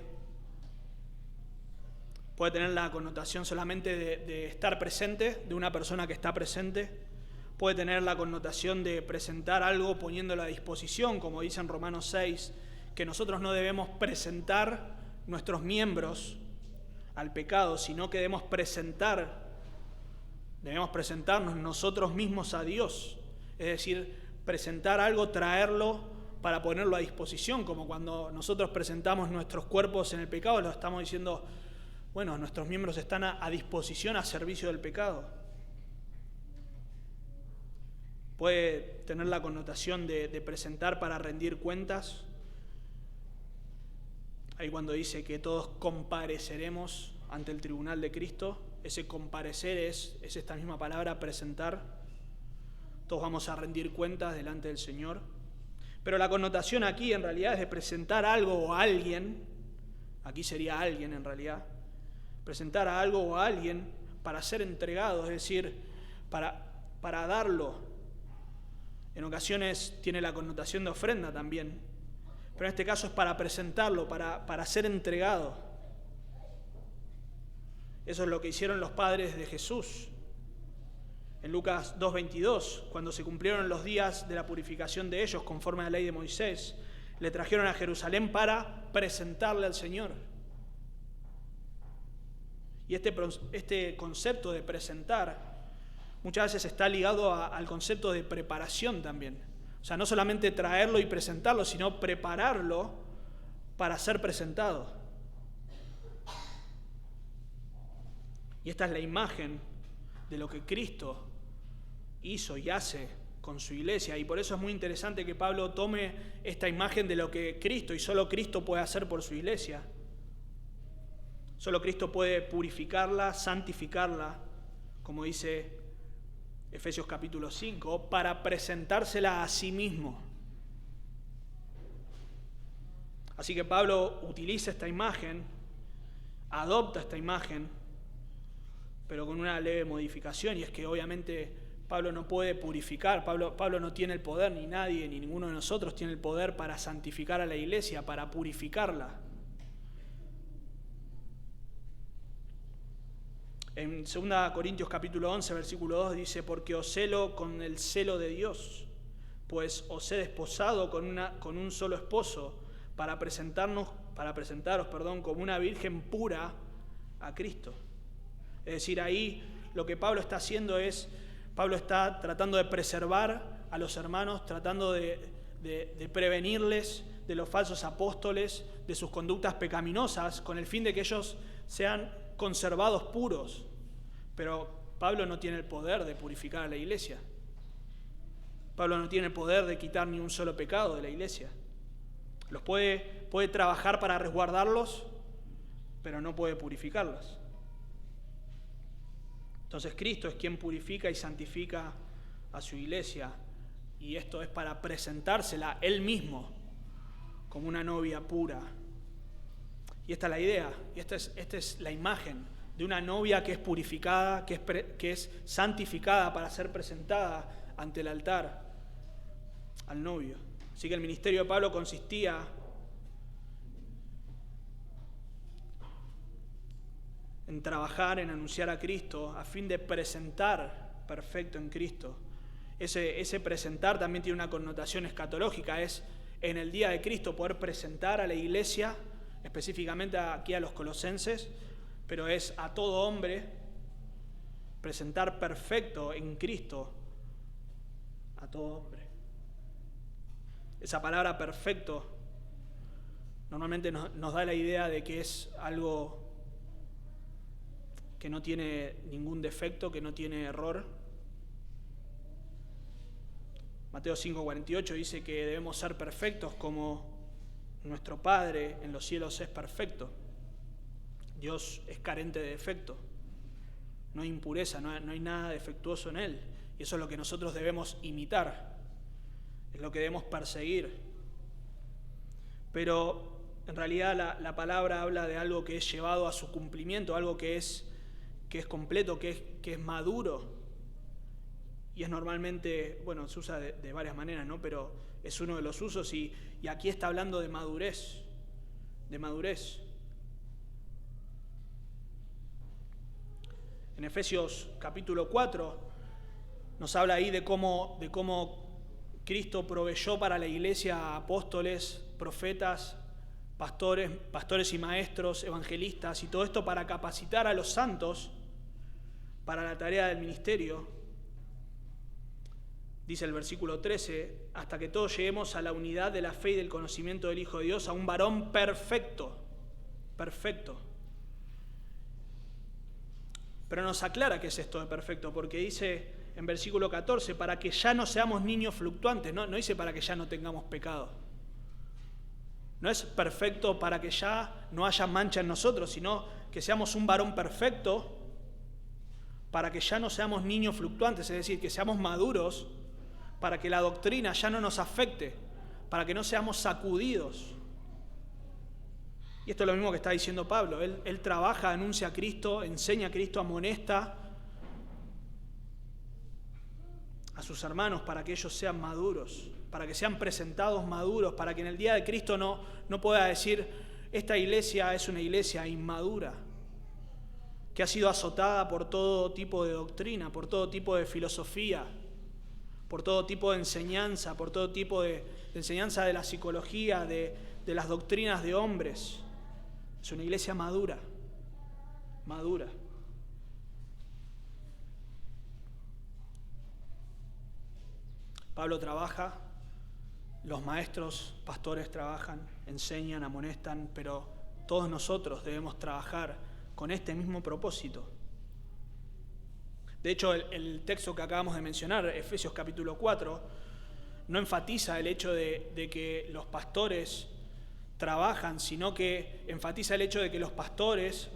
Puede tener la connotación solamente de estar presente, de una persona que está presente. Puede tener la connotación de presentar algo poniéndolo a disposición, como dice en Romanos 6, que nosotros no debemos presentar nuestros miembros al pecado, sino que debemos presentarnos nosotros mismos a Dios. Es decir, presentar algo, traerlo para ponerlo a disposición, como cuando nosotros presentamos nuestros cuerpos en el pecado, lo estamos diciendo, bueno, nuestros miembros están a disposición, a servicio del pecado. Puede tener la connotación de presentar para rendir cuentas. Ahí cuando dice que todos compareceremos ante el tribunal de Cristo, ese comparecer es esta misma palabra, presentar. Todos vamos a rendir cuentas delante del Señor. Pero la connotación aquí en realidad es de presentar algo o a alguien. Aquí sería alguien en realidad. Presentar a algo o a alguien para ser entregado, es decir, para darlo. En ocasiones tiene la connotación de ofrenda también, pero en este caso es para presentarlo, para ser entregado. Eso es lo que hicieron los padres de Jesús. En Lucas 2:22, cuando se cumplieron los días de la purificación de ellos, conforme a la ley de Moisés, le trajeron a Jerusalén para presentarle al Señor. Y este concepto de presentar muchas veces está ligado al concepto de preparación también. O sea, no solamente traerlo y presentarlo, sino prepararlo para ser presentado. Y esta es la imagen de lo que Cristo hizo y hace con su iglesia. Y por eso es muy interesante que Pablo tome esta imagen de lo que Cristo y solo Cristo puede hacer por su iglesia. Solo Cristo puede purificarla, santificarla, como dice Efesios capítulo 5, para presentársela a sí mismo. Así que Pablo utiliza esta imagen, adopta esta imagen, pero con una leve modificación, y es que obviamente Pablo no puede purificar, Pablo no tiene el poder, ni nadie, ni ninguno de nosotros tiene el poder para santificar a la iglesia, para purificarla. En 2 Corintios capítulo 11, versículo 2 dice: porque os celo con el celo de Dios, pues os he desposado con un solo esposo, para presentaros, como una virgen pura a Cristo. Es decir, ahí lo que Pablo está haciendo es, Pablo está tratando de preservar a los hermanos, tratando de prevenirles de los falsos apóstoles, de sus conductas pecaminosas, con el fin de que ellos sean conservados puros. Pero Pablo no tiene el poder de purificar a la iglesia. Pablo no tiene el poder de quitar ni un solo pecado de la iglesia. Los puede trabajar para resguardarlos, pero no puede purificarlos. Entonces Cristo es quien purifica y santifica a su iglesia, y esto es para presentársela Él mismo como una novia pura. Y esta es la idea, y esta es la imagen de una novia que es purificada, que es santificada para ser presentada ante el altar al novio. Así que el ministerio de Pablo consistía en trabajar, en anunciar a Cristo, a fin de presentar perfecto en Cristo. Ese presentar también tiene una connotación escatológica, es en el día de Cristo poder presentar a la iglesia, específicamente aquí a los colosenses, pero es a todo hombre, presentar perfecto en Cristo a todo hombre. Esa palabra perfecto normalmente nos da la idea de que es algo que no tiene ningún defecto, que no tiene error. Mateo 5:48 dice que debemos ser perfectos como nuestro Padre en los cielos es perfecto. Dios es carente de defecto, no hay impureza, no hay nada defectuoso en Él. Y eso es lo que nosotros debemos imitar, es lo que debemos perseguir. Pero en realidad la palabra habla de algo que es llevado a su cumplimiento, algo que es completo, que es maduro. Y es normalmente, se usa de varias maneras, ¿no? Pero es uno de los usos y aquí está hablando de madurez, En Efesios capítulo 4 nos habla ahí de cómo Cristo proveyó para la iglesia apóstoles, profetas, pastores y maestros, evangelistas, y todo esto para capacitar a los santos para la tarea del ministerio. Dice el versículo 13, hasta que todos lleguemos a la unidad de la fe y del conocimiento del Hijo de Dios, a un varón perfecto. Pero nos aclara qué es esto de perfecto, porque dice en versículo 14, para que ya no seamos niños fluctuantes, no dice para que ya no tengamos pecado. No es perfecto para que ya no haya mancha en nosotros, sino que seamos un varón perfecto para que ya no seamos niños fluctuantes, es decir, que seamos maduros, para que la doctrina ya no nos afecte, para que no seamos sacudidos. Y esto es lo mismo que está diciendo Pablo. Él trabaja, anuncia a Cristo, enseña a Cristo, amonesta a sus hermanos para que ellos sean maduros, para que sean presentados maduros, para que en el día de Cristo no pueda decir, esta iglesia es una iglesia inmadura, que ha sido azotada por todo tipo de doctrina, por todo tipo de filosofía, por todo tipo de enseñanza, por todo tipo de enseñanza de la psicología, de las doctrinas de hombres. Es una iglesia madura. Pablo trabaja, los maestros, pastores trabajan, enseñan, amonestan, pero todos nosotros debemos trabajar con este mismo propósito. De hecho, el texto que acabamos de mencionar, Efesios capítulo 4, no enfatiza el hecho de que los pastores trabajan, sino que enfatiza el hecho de que los pastores,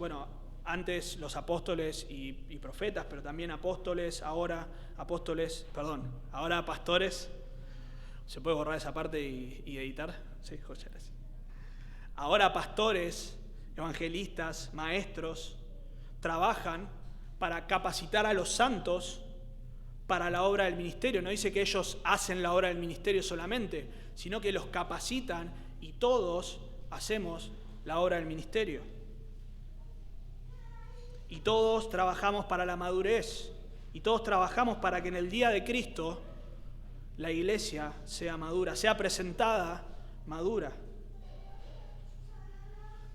antes los apóstoles y profetas, pero también ahora pastores. ¿Se puede borrar esa parte y editar? Sí, gracias. Ahora pastores, evangelistas, maestros, trabajan para capacitar a los santos para la obra del ministerio. No dice que ellos hacen la obra del ministerio solamente, sino que los capacitan y todos hacemos la obra del ministerio. Y todos trabajamos para la madurez. Y todos trabajamos para que en el día de Cristo la iglesia sea madura, sea presentada madura.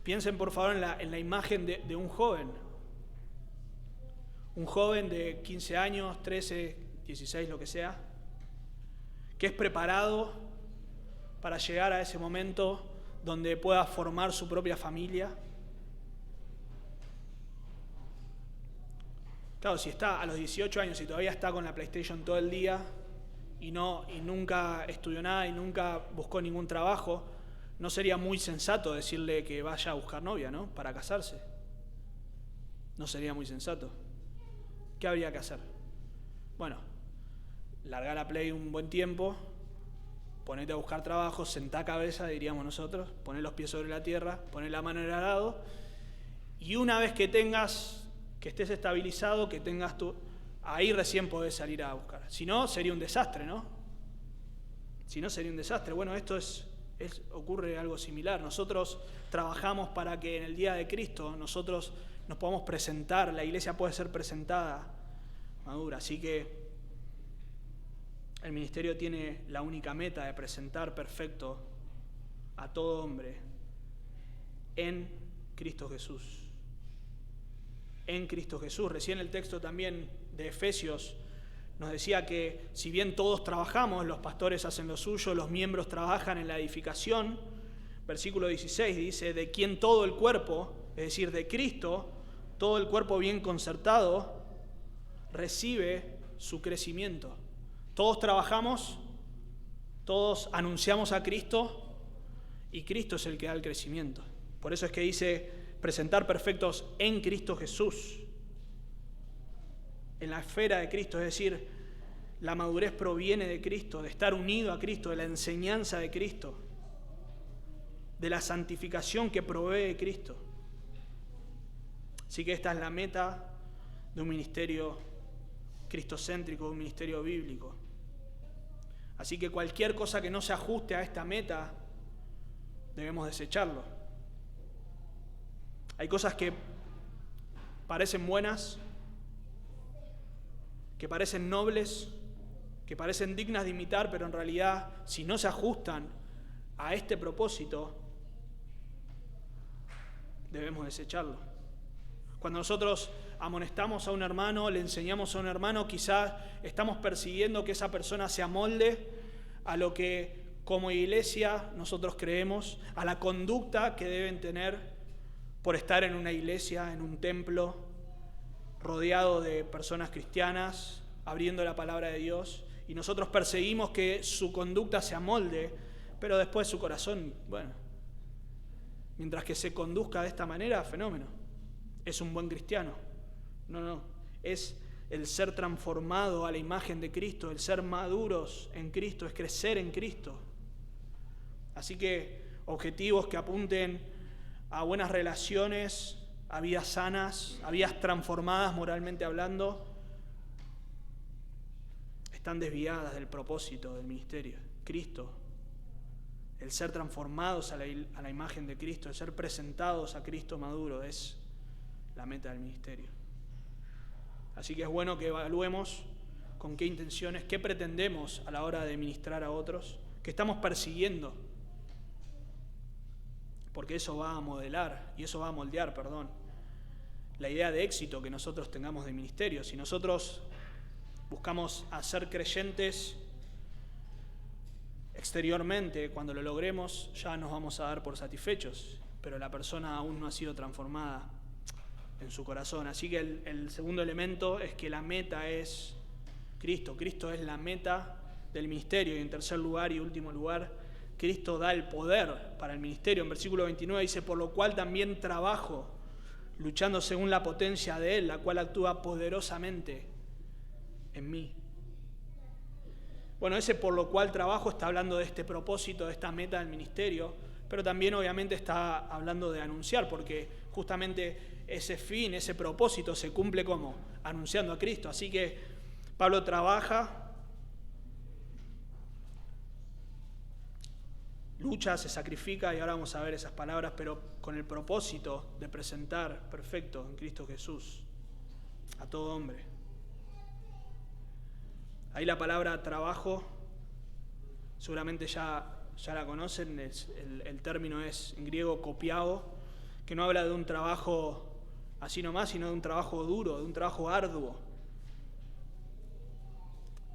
Piensen por favor en la imagen de un joven. Un joven de 15 años, 13, 16, lo que sea, que es preparado para llegar a ese momento donde pueda formar su propia familia. Claro, si está a los 18 años y todavía está con la PlayStation todo el día y nunca estudió nada y nunca buscó ningún trabajo, no sería muy sensato decirle que vaya a buscar novia, ¿no? Para casarse. No sería muy sensato. ¿Qué habría que hacer? Bueno, largar la Play un buen tiempo, ponete a buscar trabajo, sentá cabeza, diríamos nosotros, poné los pies sobre la tierra, poné la mano en el arado, y una vez que estés estabilizado, que tengas ahí recién podés salir a buscar. Si no, sería un desastre, ¿no? Bueno, ocurre algo similar. Nosotros trabajamos para que en el día de Cristo nosotros nos podamos presentar, la iglesia puede ser presentada madura. Así que el ministerio tiene la única meta de presentar perfecto a todo hombre en Cristo Jesús. En Cristo Jesús. Recién el texto también de Efesios nos decía que si bien todos trabajamos, los pastores hacen lo suyo, los miembros trabajan en la edificación. Versículo 16 dice, de quien todo el cuerpo, es decir, de Cristo, todo el cuerpo bien concertado, recibe su crecimiento. Todos trabajamos, todos anunciamos a Cristo y Cristo es el que da el crecimiento. Por eso es que dice presentar perfectos en Cristo Jesús, en la esfera de Cristo, es decir, la madurez proviene de Cristo, de estar unido a Cristo, de la enseñanza de Cristo, de la santificación que provee Cristo. Así que esta es la meta de un ministerio cristocéntrico, de un ministerio bíblico. Así que cualquier cosa que no se ajuste a esta meta, debemos desecharlo. Hay cosas que parecen buenas, que parecen nobles, que parecen dignas de imitar, pero en realidad, si no se ajustan a este propósito, debemos desecharlo. Cuando nosotros amonestamos a un hermano, le enseñamos a un hermano, quizás estamos persiguiendo que esa persona se amolde a lo que como iglesia nosotros creemos, a la conducta que deben tener por estar en una iglesia, en un templo, rodeado de personas cristianas, abriendo la palabra de Dios, y nosotros perseguimos que su conducta se amolde, pero después su corazón, mientras que se conduzca de esta manera, fenómeno. Es un buen cristiano. No, es el ser transformado a la imagen de Cristo, el ser maduros en Cristo, es crecer en Cristo. Así que objetivos que apunten a buenas relaciones, a vidas sanas, a vidas transformadas moralmente hablando, están desviadas del propósito del ministerio. Cristo, el ser transformados a la imagen de Cristo, el ser presentados a Cristo maduro es la meta del ministerio. Así que es bueno que evaluemos con qué intenciones, qué pretendemos a la hora de ministrar a otros, qué estamos persiguiendo. Porque eso va a modelar, y eso va a moldear, la idea de éxito que nosotros tengamos de ministerio. Si nosotros buscamos hacer creyentes exteriormente, cuando lo logremos ya nos vamos a dar por satisfechos, pero la persona aún no ha sido transformada en su corazón. Así que el segundo elemento es que la meta es Cristo. Cristo es la meta del ministerio. Y en tercer lugar y último lugar, Cristo da el poder para el ministerio. En versículo 29 dice: por lo cual también trabajo, luchando según la potencia de Él, la cual actúa poderosamente en mí. Bueno, ese por lo cual trabajo está hablando de este propósito, de esta meta del ministerio, pero también obviamente está hablando de anunciar, porque justamente ese fin, ese propósito se cumple como anunciando a Cristo. Así que Pablo trabaja, lucha, se sacrifica, y ahora vamos a ver esas palabras, pero con el propósito de presentar perfecto en Cristo Jesús a todo hombre. Ahí la palabra trabajo, seguramente ya la conocen, el término es en griego kopiao, que no habla de un trabajo así nomás, sino de un trabajo duro, de un trabajo arduo.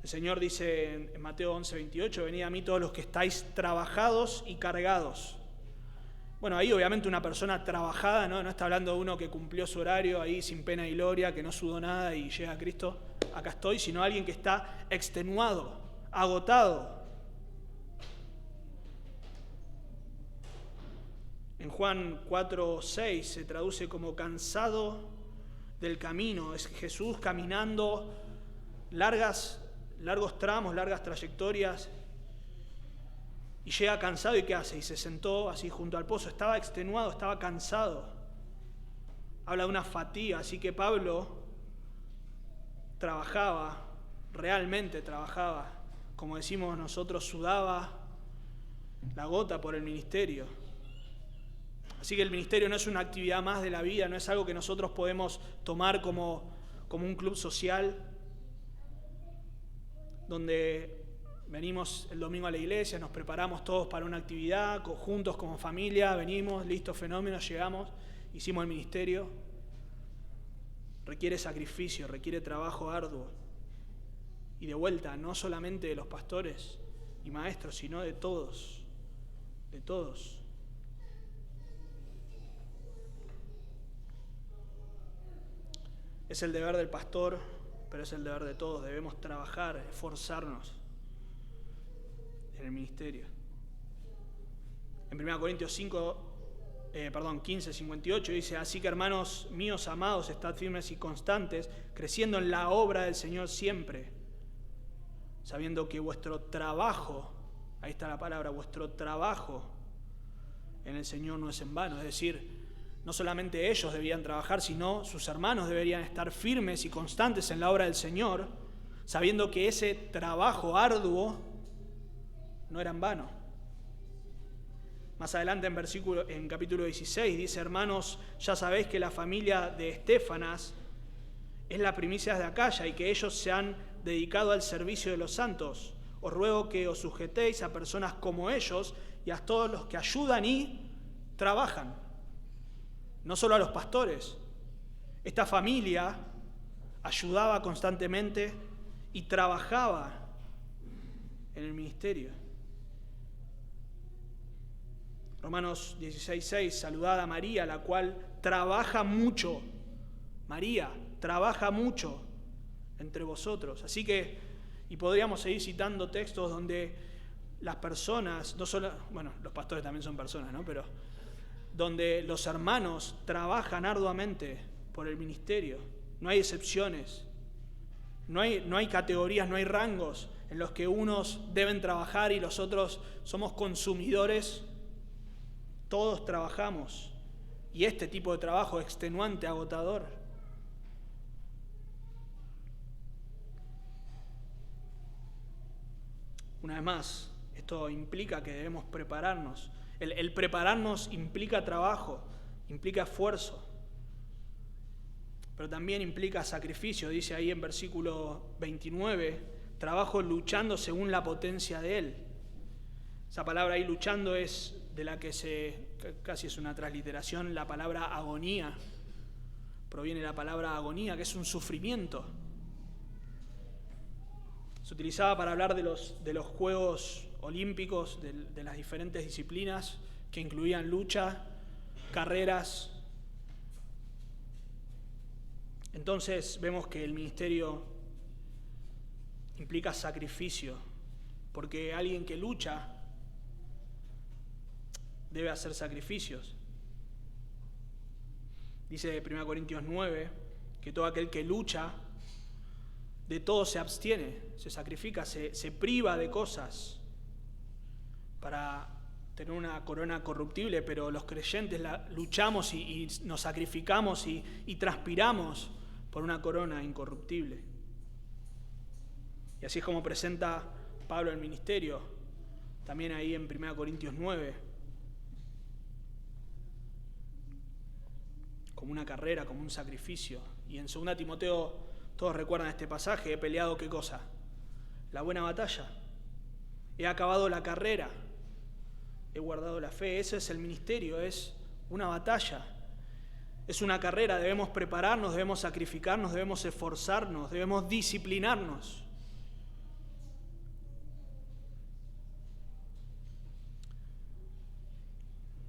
El Señor dice en Mateo 11:28, venid a mí todos los que estáis trabajados y cargados. Bueno, ahí obviamente una persona trabajada, no está hablando de uno que cumplió su horario ahí sin pena y gloria, que no sudó nada y llega a Cristo, acá estoy, sino alguien que está extenuado, agotado. En Juan 4:6 se traduce como cansado del camino. Es Jesús caminando largos tramos, largas trayectorias, y llega cansado, ¿y qué hace? Y se sentó así junto al pozo. Estaba extenuado, estaba cansado. Habla de una fatiga, así que Pablo trabajaba, realmente trabajaba. Como decimos nosotros, sudaba la gota por el ministerio. Así que el ministerio no es una actividad más de la vida, no es algo que nosotros podemos tomar como un club social, donde venimos el domingo a la iglesia, nos preparamos todos para una actividad, juntos como familia, venimos, listo, fenómeno, llegamos, hicimos el ministerio. Requiere sacrificio, requiere trabajo arduo. Y de vuelta, no solamente de los pastores y maestros, sino de todos, de todos. Es el deber del pastor, pero es el deber de todos. Debemos trabajar, esforzarnos en el ministerio. En 1 Corintios 15:58 dice: así que hermanos míos amados, estad firmes y constantes, creciendo en la obra del Señor siempre, sabiendo que vuestro trabajo, ahí está la palabra, vuestro trabajo en el Señor no es en vano. Es decir, no solamente ellos debían trabajar, sino sus hermanos deberían estar firmes y constantes en la obra del Señor, sabiendo que ese trabajo arduo no era en vano. Más adelante en capítulo 16 dice: hermanos, ya sabéis que la familia de Estéfanas es la primicia de Acaya y que ellos se han dedicado al servicio de los santos. Os ruego que os sujetéis a personas como ellos y a todos los que ayudan y trabajan. No solo a los pastores. Esta familia ayudaba constantemente y trabajaba en el ministerio. Romanos 16:6, saludad a María, la cual trabaja mucho. María trabaja mucho entre vosotros. Así que, y podríamos seguir citando textos donde las personas, no solo, bueno, los pastores también son personas, ¿no? Pero donde los hermanos trabajan arduamente por el ministerio. No hay excepciones, no hay categorías, no hay rangos en los que unos deben trabajar y los otros somos consumidores. Todos trabajamos, y este tipo de trabajo es extenuante, agotador. Una vez más, esto implica que debemos prepararnos. El prepararnos implica trabajo, implica esfuerzo. pero también implica sacrificio. Dice ahí en versículo 29, trabajo luchando según la potencia de Él. Esa palabra ahí, luchando, es de la que casi es una transliteración, la palabra agonía. Proviene de la palabra agonía, que es un sufrimiento. Se utilizaba para hablar de los Juegos Olímpicos, de las diferentes disciplinas que incluían lucha, carreras. Entonces vemos que el ministerio implica sacrificio, porque alguien que lucha debe hacer sacrificios. Dice 1 Corintios 9 que todo aquel que lucha, de todo se abstiene, se sacrifica, se priva de cosas para tener una corona corruptible, pero los creyentes luchamos y nos sacrificamos y transpiramos por una corona incorruptible. Y así es como presenta Pablo el ministerio, también ahí en 1 Corintios 9, como una carrera, como un sacrificio. Y en 2 Timoteo, todos recuerdan este pasaje, he peleado ¿qué cosa? La buena batalla. He acabado la carrera. He guardado la fe. Ese es el ministerio, es una batalla. Es una carrera, debemos prepararnos, debemos sacrificarnos, debemos esforzarnos, debemos disciplinarnos.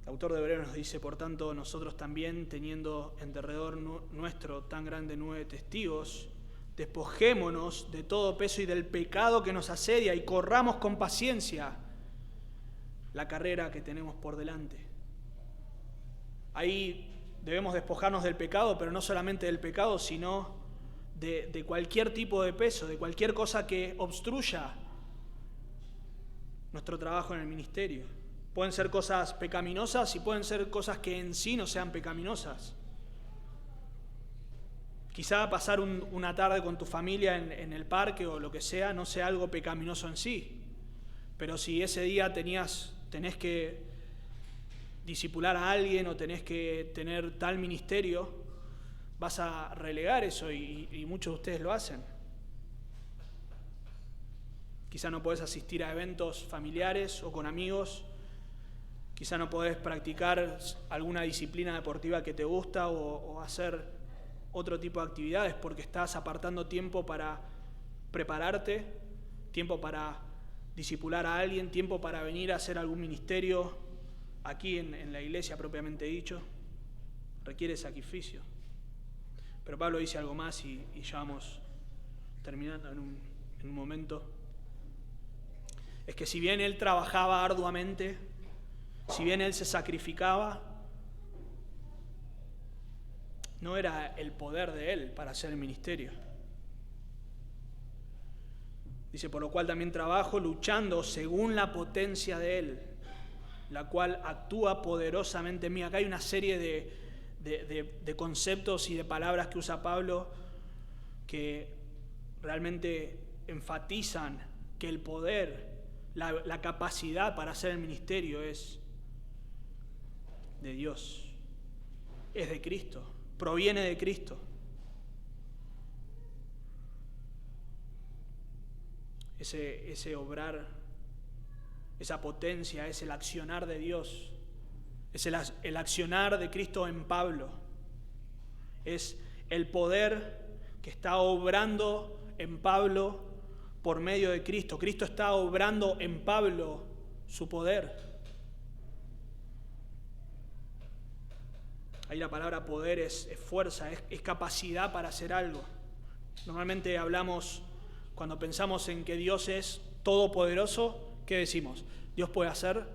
El autor de Hebreos nos dice, por tanto, nosotros también, teniendo en derredor nuestro tan grande nube de testigos, despojémonos de todo peso y del pecado que nos asedia y corramos con paciencia la carrera que tenemos por delante. Ahí debemos despojarnos del pecado, pero no solamente del pecado, sino de cualquier tipo de peso, de cualquier cosa que obstruya nuestro trabajo en el ministerio. Pueden ser cosas pecaminosas y pueden ser cosas que en sí no sean pecaminosas. Quizá pasar una tarde con tu familia en el parque o lo que sea no sea algo pecaminoso en sí, pero si ese día tenés que discipular a alguien o tenés que tener tal ministerio, vas a relegar eso y muchos de ustedes lo hacen. Quizá no podés asistir a eventos familiares o con amigos, quizá no podés practicar alguna disciplina deportiva que te gusta o hacer otro tipo de actividades porque estás apartando tiempo para prepararte, tiempo para discipular a alguien, tiempo para venir a hacer algún ministerio aquí en la iglesia propiamente dicho. Requiere sacrificio. Pero Pablo dice algo más y ya vamos terminando en un momento. Es que si bien él trabajaba arduamente, si bien él se sacrificaba, no era el poder de él para hacer el ministerio. Dice, por lo cual también trabajo luchando según la potencia de él, la cual actúa poderosamente en mí. Acá hay una serie de conceptos y de palabras que usa Pablo que realmente enfatizan que el poder, la capacidad para hacer el ministerio es de Dios, es de Cristo, proviene de Cristo. Ese obrar, esa potencia, es el accionar de Dios, es el accionar de Cristo en Pablo, es el poder que está obrando en Pablo por medio de Cristo. Cristo está obrando en Pablo su poder. Ahí la palabra poder es fuerza, es capacidad para hacer algo. Normalmente hablamos, cuando pensamos en que Dios es todopoderoso, ¿qué decimos? Dios puede hacer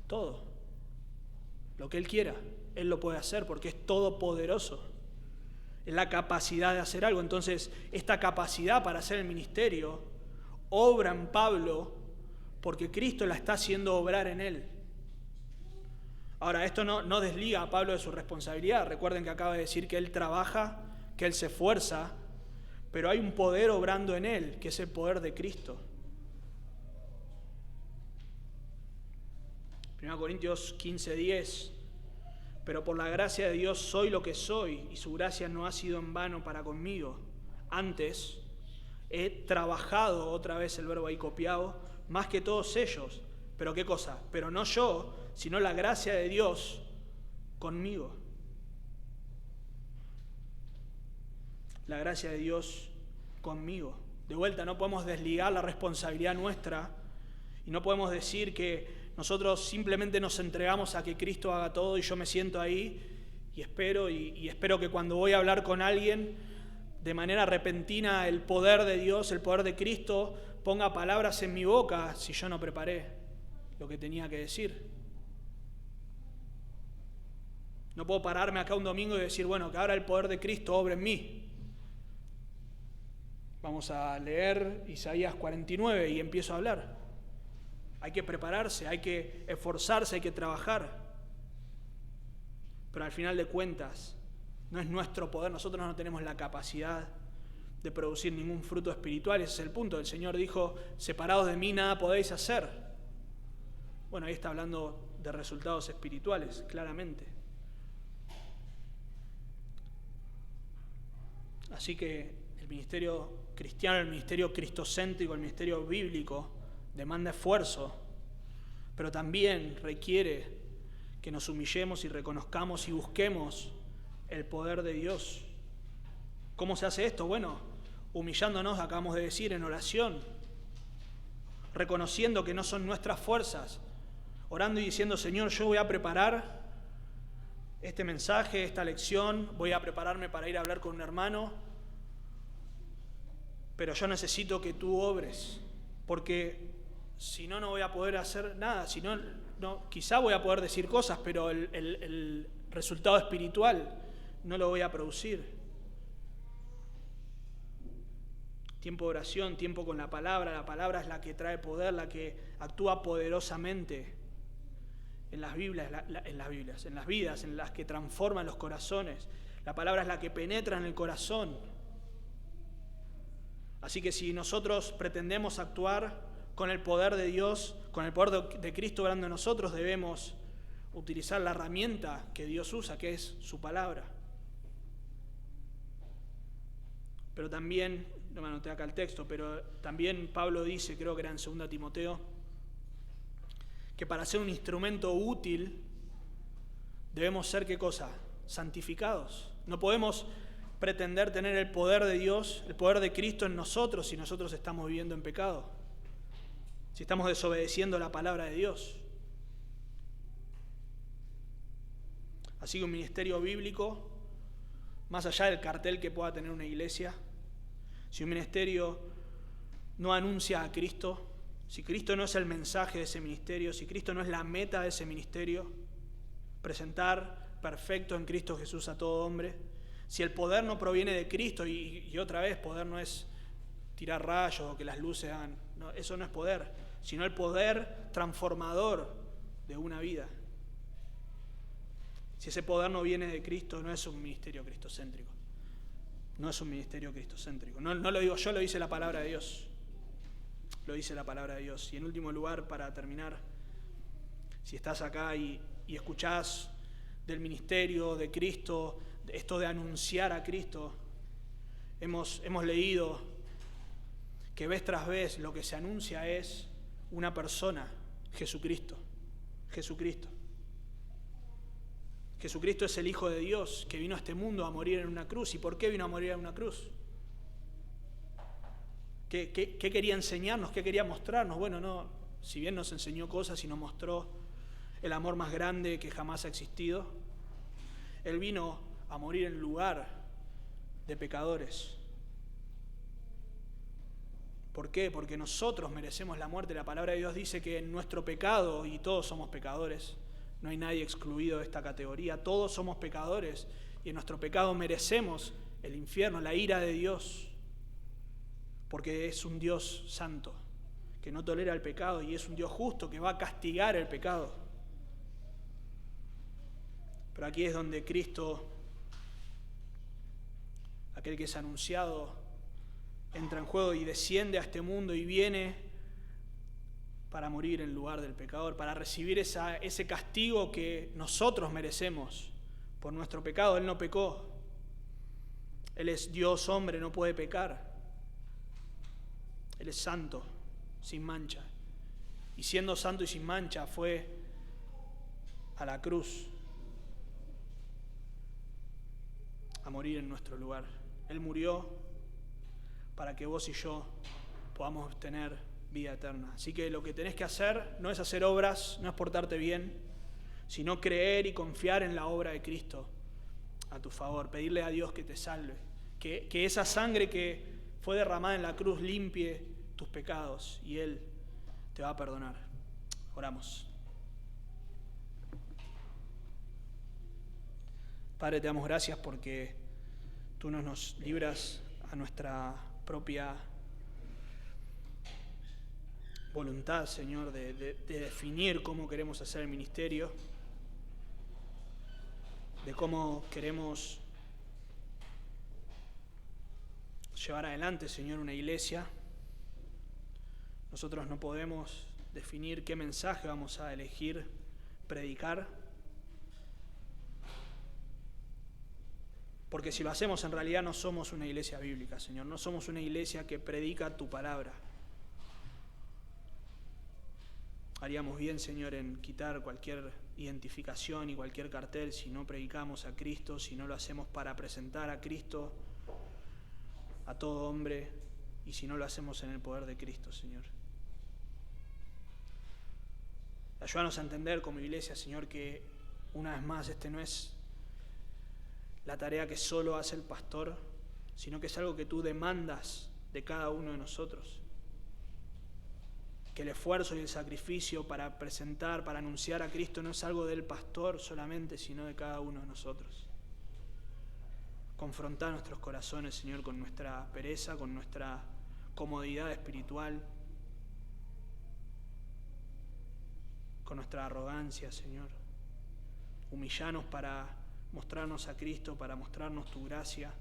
todo. Lo que Él quiera, Él lo puede hacer porque es todopoderoso. Es la capacidad de hacer algo. Entonces, esta capacidad para hacer el ministerio obra en Pablo porque Cristo la está haciendo obrar en él. Ahora, esto no desliga a Pablo de su responsabilidad. Recuerden que acaba de decir que él trabaja, que él se esfuerza, pero hay un poder obrando en él, que es el poder de Cristo. 1 Corintios 15:10, Pero por la gracia de Dios soy lo que soy, y su gracia no ha sido en vano para conmigo. Antes he trabajado, otra vez el verbo ahí copiado, más que todos ellos. ¿Pero qué cosa? Pero no yo, sino la gracia de Dios conmigo. La gracia de Dios conmigo. De vuelta, no podemos desligar la responsabilidad nuestra y no podemos decir que nosotros simplemente nos entregamos a que Cristo haga todo y yo me siento ahí y espero que cuando voy a hablar con alguien, de manera repentina el poder de Dios, el poder de Cristo, ponga palabras en mi boca si yo no preparé lo que tenía que decir. No puedo pararme acá un domingo y decir, bueno, que ahora el poder de Cristo obre en mí. Vamos a leer Isaías 49 y empiezo a hablar. Hay que prepararse, hay que esforzarse, hay que trabajar. Pero al final de cuentas, no es nuestro poder, nosotros no tenemos la capacidad de producir ningún fruto espiritual, ese es el punto. El Señor dijo, separados de mí nada podéis hacer. Bueno, ahí está hablando de resultados espirituales, claramente. Así que el ministerio cristiano, el ministerio cristocéntrico, el ministerio bíblico demanda esfuerzo, pero también requiere que nos humillemos y reconozcamos y busquemos el poder de Dios. ¿Cómo se hace esto? Bueno, humillándonos, acabamos de decir, en oración, reconociendo que no son nuestras fuerzas, orando y diciendo, Señor, yo voy a preparar este mensaje, esta lección, voy a prepararme para ir a hablar con un hermano, pero yo necesito que tú obres, porque si no, no voy a poder hacer nada, si no, quizá voy a poder decir cosas, pero el resultado espiritual no lo voy a producir. Tiempo de oración, tiempo con la palabra es la que trae poder, la que actúa poderosamente en las vidas, en las que transforman los corazones. La palabra es la que penetra en el corazón. Así que si nosotros pretendemos actuar con el poder de Dios, con el poder de Cristo obrando en nosotros, debemos utilizar la herramienta que Dios usa, que es su palabra. Pero también, no me anoté acá el texto, pero también Pablo dice, creo que era en 2 Timoteo, que para ser un instrumento útil debemos ser, ¿qué cosa? Santificados. No podemos pretender tener el poder de Dios, el poder de Cristo en nosotros si nosotros estamos viviendo en pecado, si estamos desobedeciendo la palabra de Dios. Así que un ministerio bíblico, más allá del cartel que pueda tener una iglesia, si un ministerio no anuncia a Cristo, si Cristo no es el mensaje de ese ministerio, si Cristo no es la meta de ese ministerio, presentar perfecto en Cristo Jesús a todo hombre, si el poder no proviene de Cristo, y otra vez, poder no es tirar rayos o que las luces hagan, no, eso no es poder, sino el poder transformador de una vida. Si ese poder no viene de Cristo, no es un ministerio cristocéntrico. No es un ministerio cristocéntrico. No lo digo yo, lo dice la palabra de Dios. Lo dice la palabra de Dios. Y en último lugar, para terminar, si estás acá y escuchás del ministerio de Cristo, esto de anunciar a Cristo, hemos leído que vez tras vez lo que se anuncia es una persona, Jesucristo. Jesucristo. Jesucristo es el Hijo de Dios que vino a este mundo a morir en una cruz. ¿Y por qué vino a morir en una cruz? ¿Qué quería enseñarnos? ¿Qué quería mostrarnos? Bueno, no, si bien nos enseñó cosas y nos mostró el amor más grande que jamás ha existido, Él vino a morir en lugar de pecadores. ¿Por qué? Porque nosotros merecemos la muerte. La palabra de Dios dice que en nuestro pecado, y todos somos pecadores, no hay nadie excluido de esta categoría, todos somos pecadores y en nuestro pecado merecemos el infierno, la ira de Dios, porque es un Dios santo, que no tolera el pecado y es un Dios justo que va a castigar el pecado. Pero aquí es donde Cristo, aquel que es anunciado, entra en juego y desciende a este mundo y viene para morir en lugar del pecador, para recibir ese castigo que nosotros merecemos por nuestro pecado. Él no pecó. Él es Dios hombre, no puede pecar. Él es santo, sin mancha. Y siendo santo y sin mancha fue a la cruz a morir en nuestro lugar. Él murió para que vos y yo podamos tener vida eterna. Así que lo que tenés que hacer no es hacer obras, no es portarte bien, sino creer y confiar en la obra de Cristo a tu favor. Pedirle a Dios que te salve, que esa sangre que fue derramada en la cruz limpie tus pecados y Él te va a perdonar. Oramos. Padre, te damos gracias porque tú no nos libras a nuestra propia voluntad, Señor, de definir cómo queremos hacer el ministerio, de cómo queremos llevar adelante, Señor, una iglesia. Nosotros no podemos definir qué mensaje vamos a elegir predicar, porque si lo hacemos en realidad no somos una iglesia bíblica, Señor, no somos una iglesia que predica tu palabra. Haríamos bien, Señor, en quitar cualquier identificación y cualquier cartel si no predicamos a Cristo, si no lo hacemos para presentar a Cristo a todo hombre y si no lo hacemos en el poder de Cristo, Señor. Ayúdanos a entender como iglesia, Señor, que una vez más no es la tarea que solo hace el pastor, sino que es algo que tú demandas de cada uno de nosotros. Que el esfuerzo y el sacrificio para presentar, para anunciar a Cristo no es algo del pastor solamente, sino de cada uno de nosotros. Confrontar nuestros corazones, Señor, con nuestra pereza, con nuestra comodidad espiritual, con nuestra arrogancia, Señor. Humillarnos para mostrarnos a Cristo, para mostrarnos tu gracia.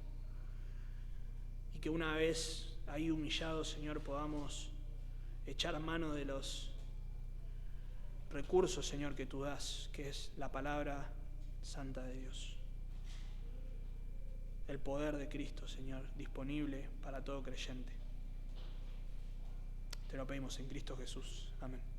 Y que una vez ahí humillados, Señor, podamos echar mano de los recursos, Señor, que tú das, que es la palabra santa de Dios. El poder de Cristo, Señor, disponible para todo creyente. Te lo pedimos en Cristo Jesús. Amén.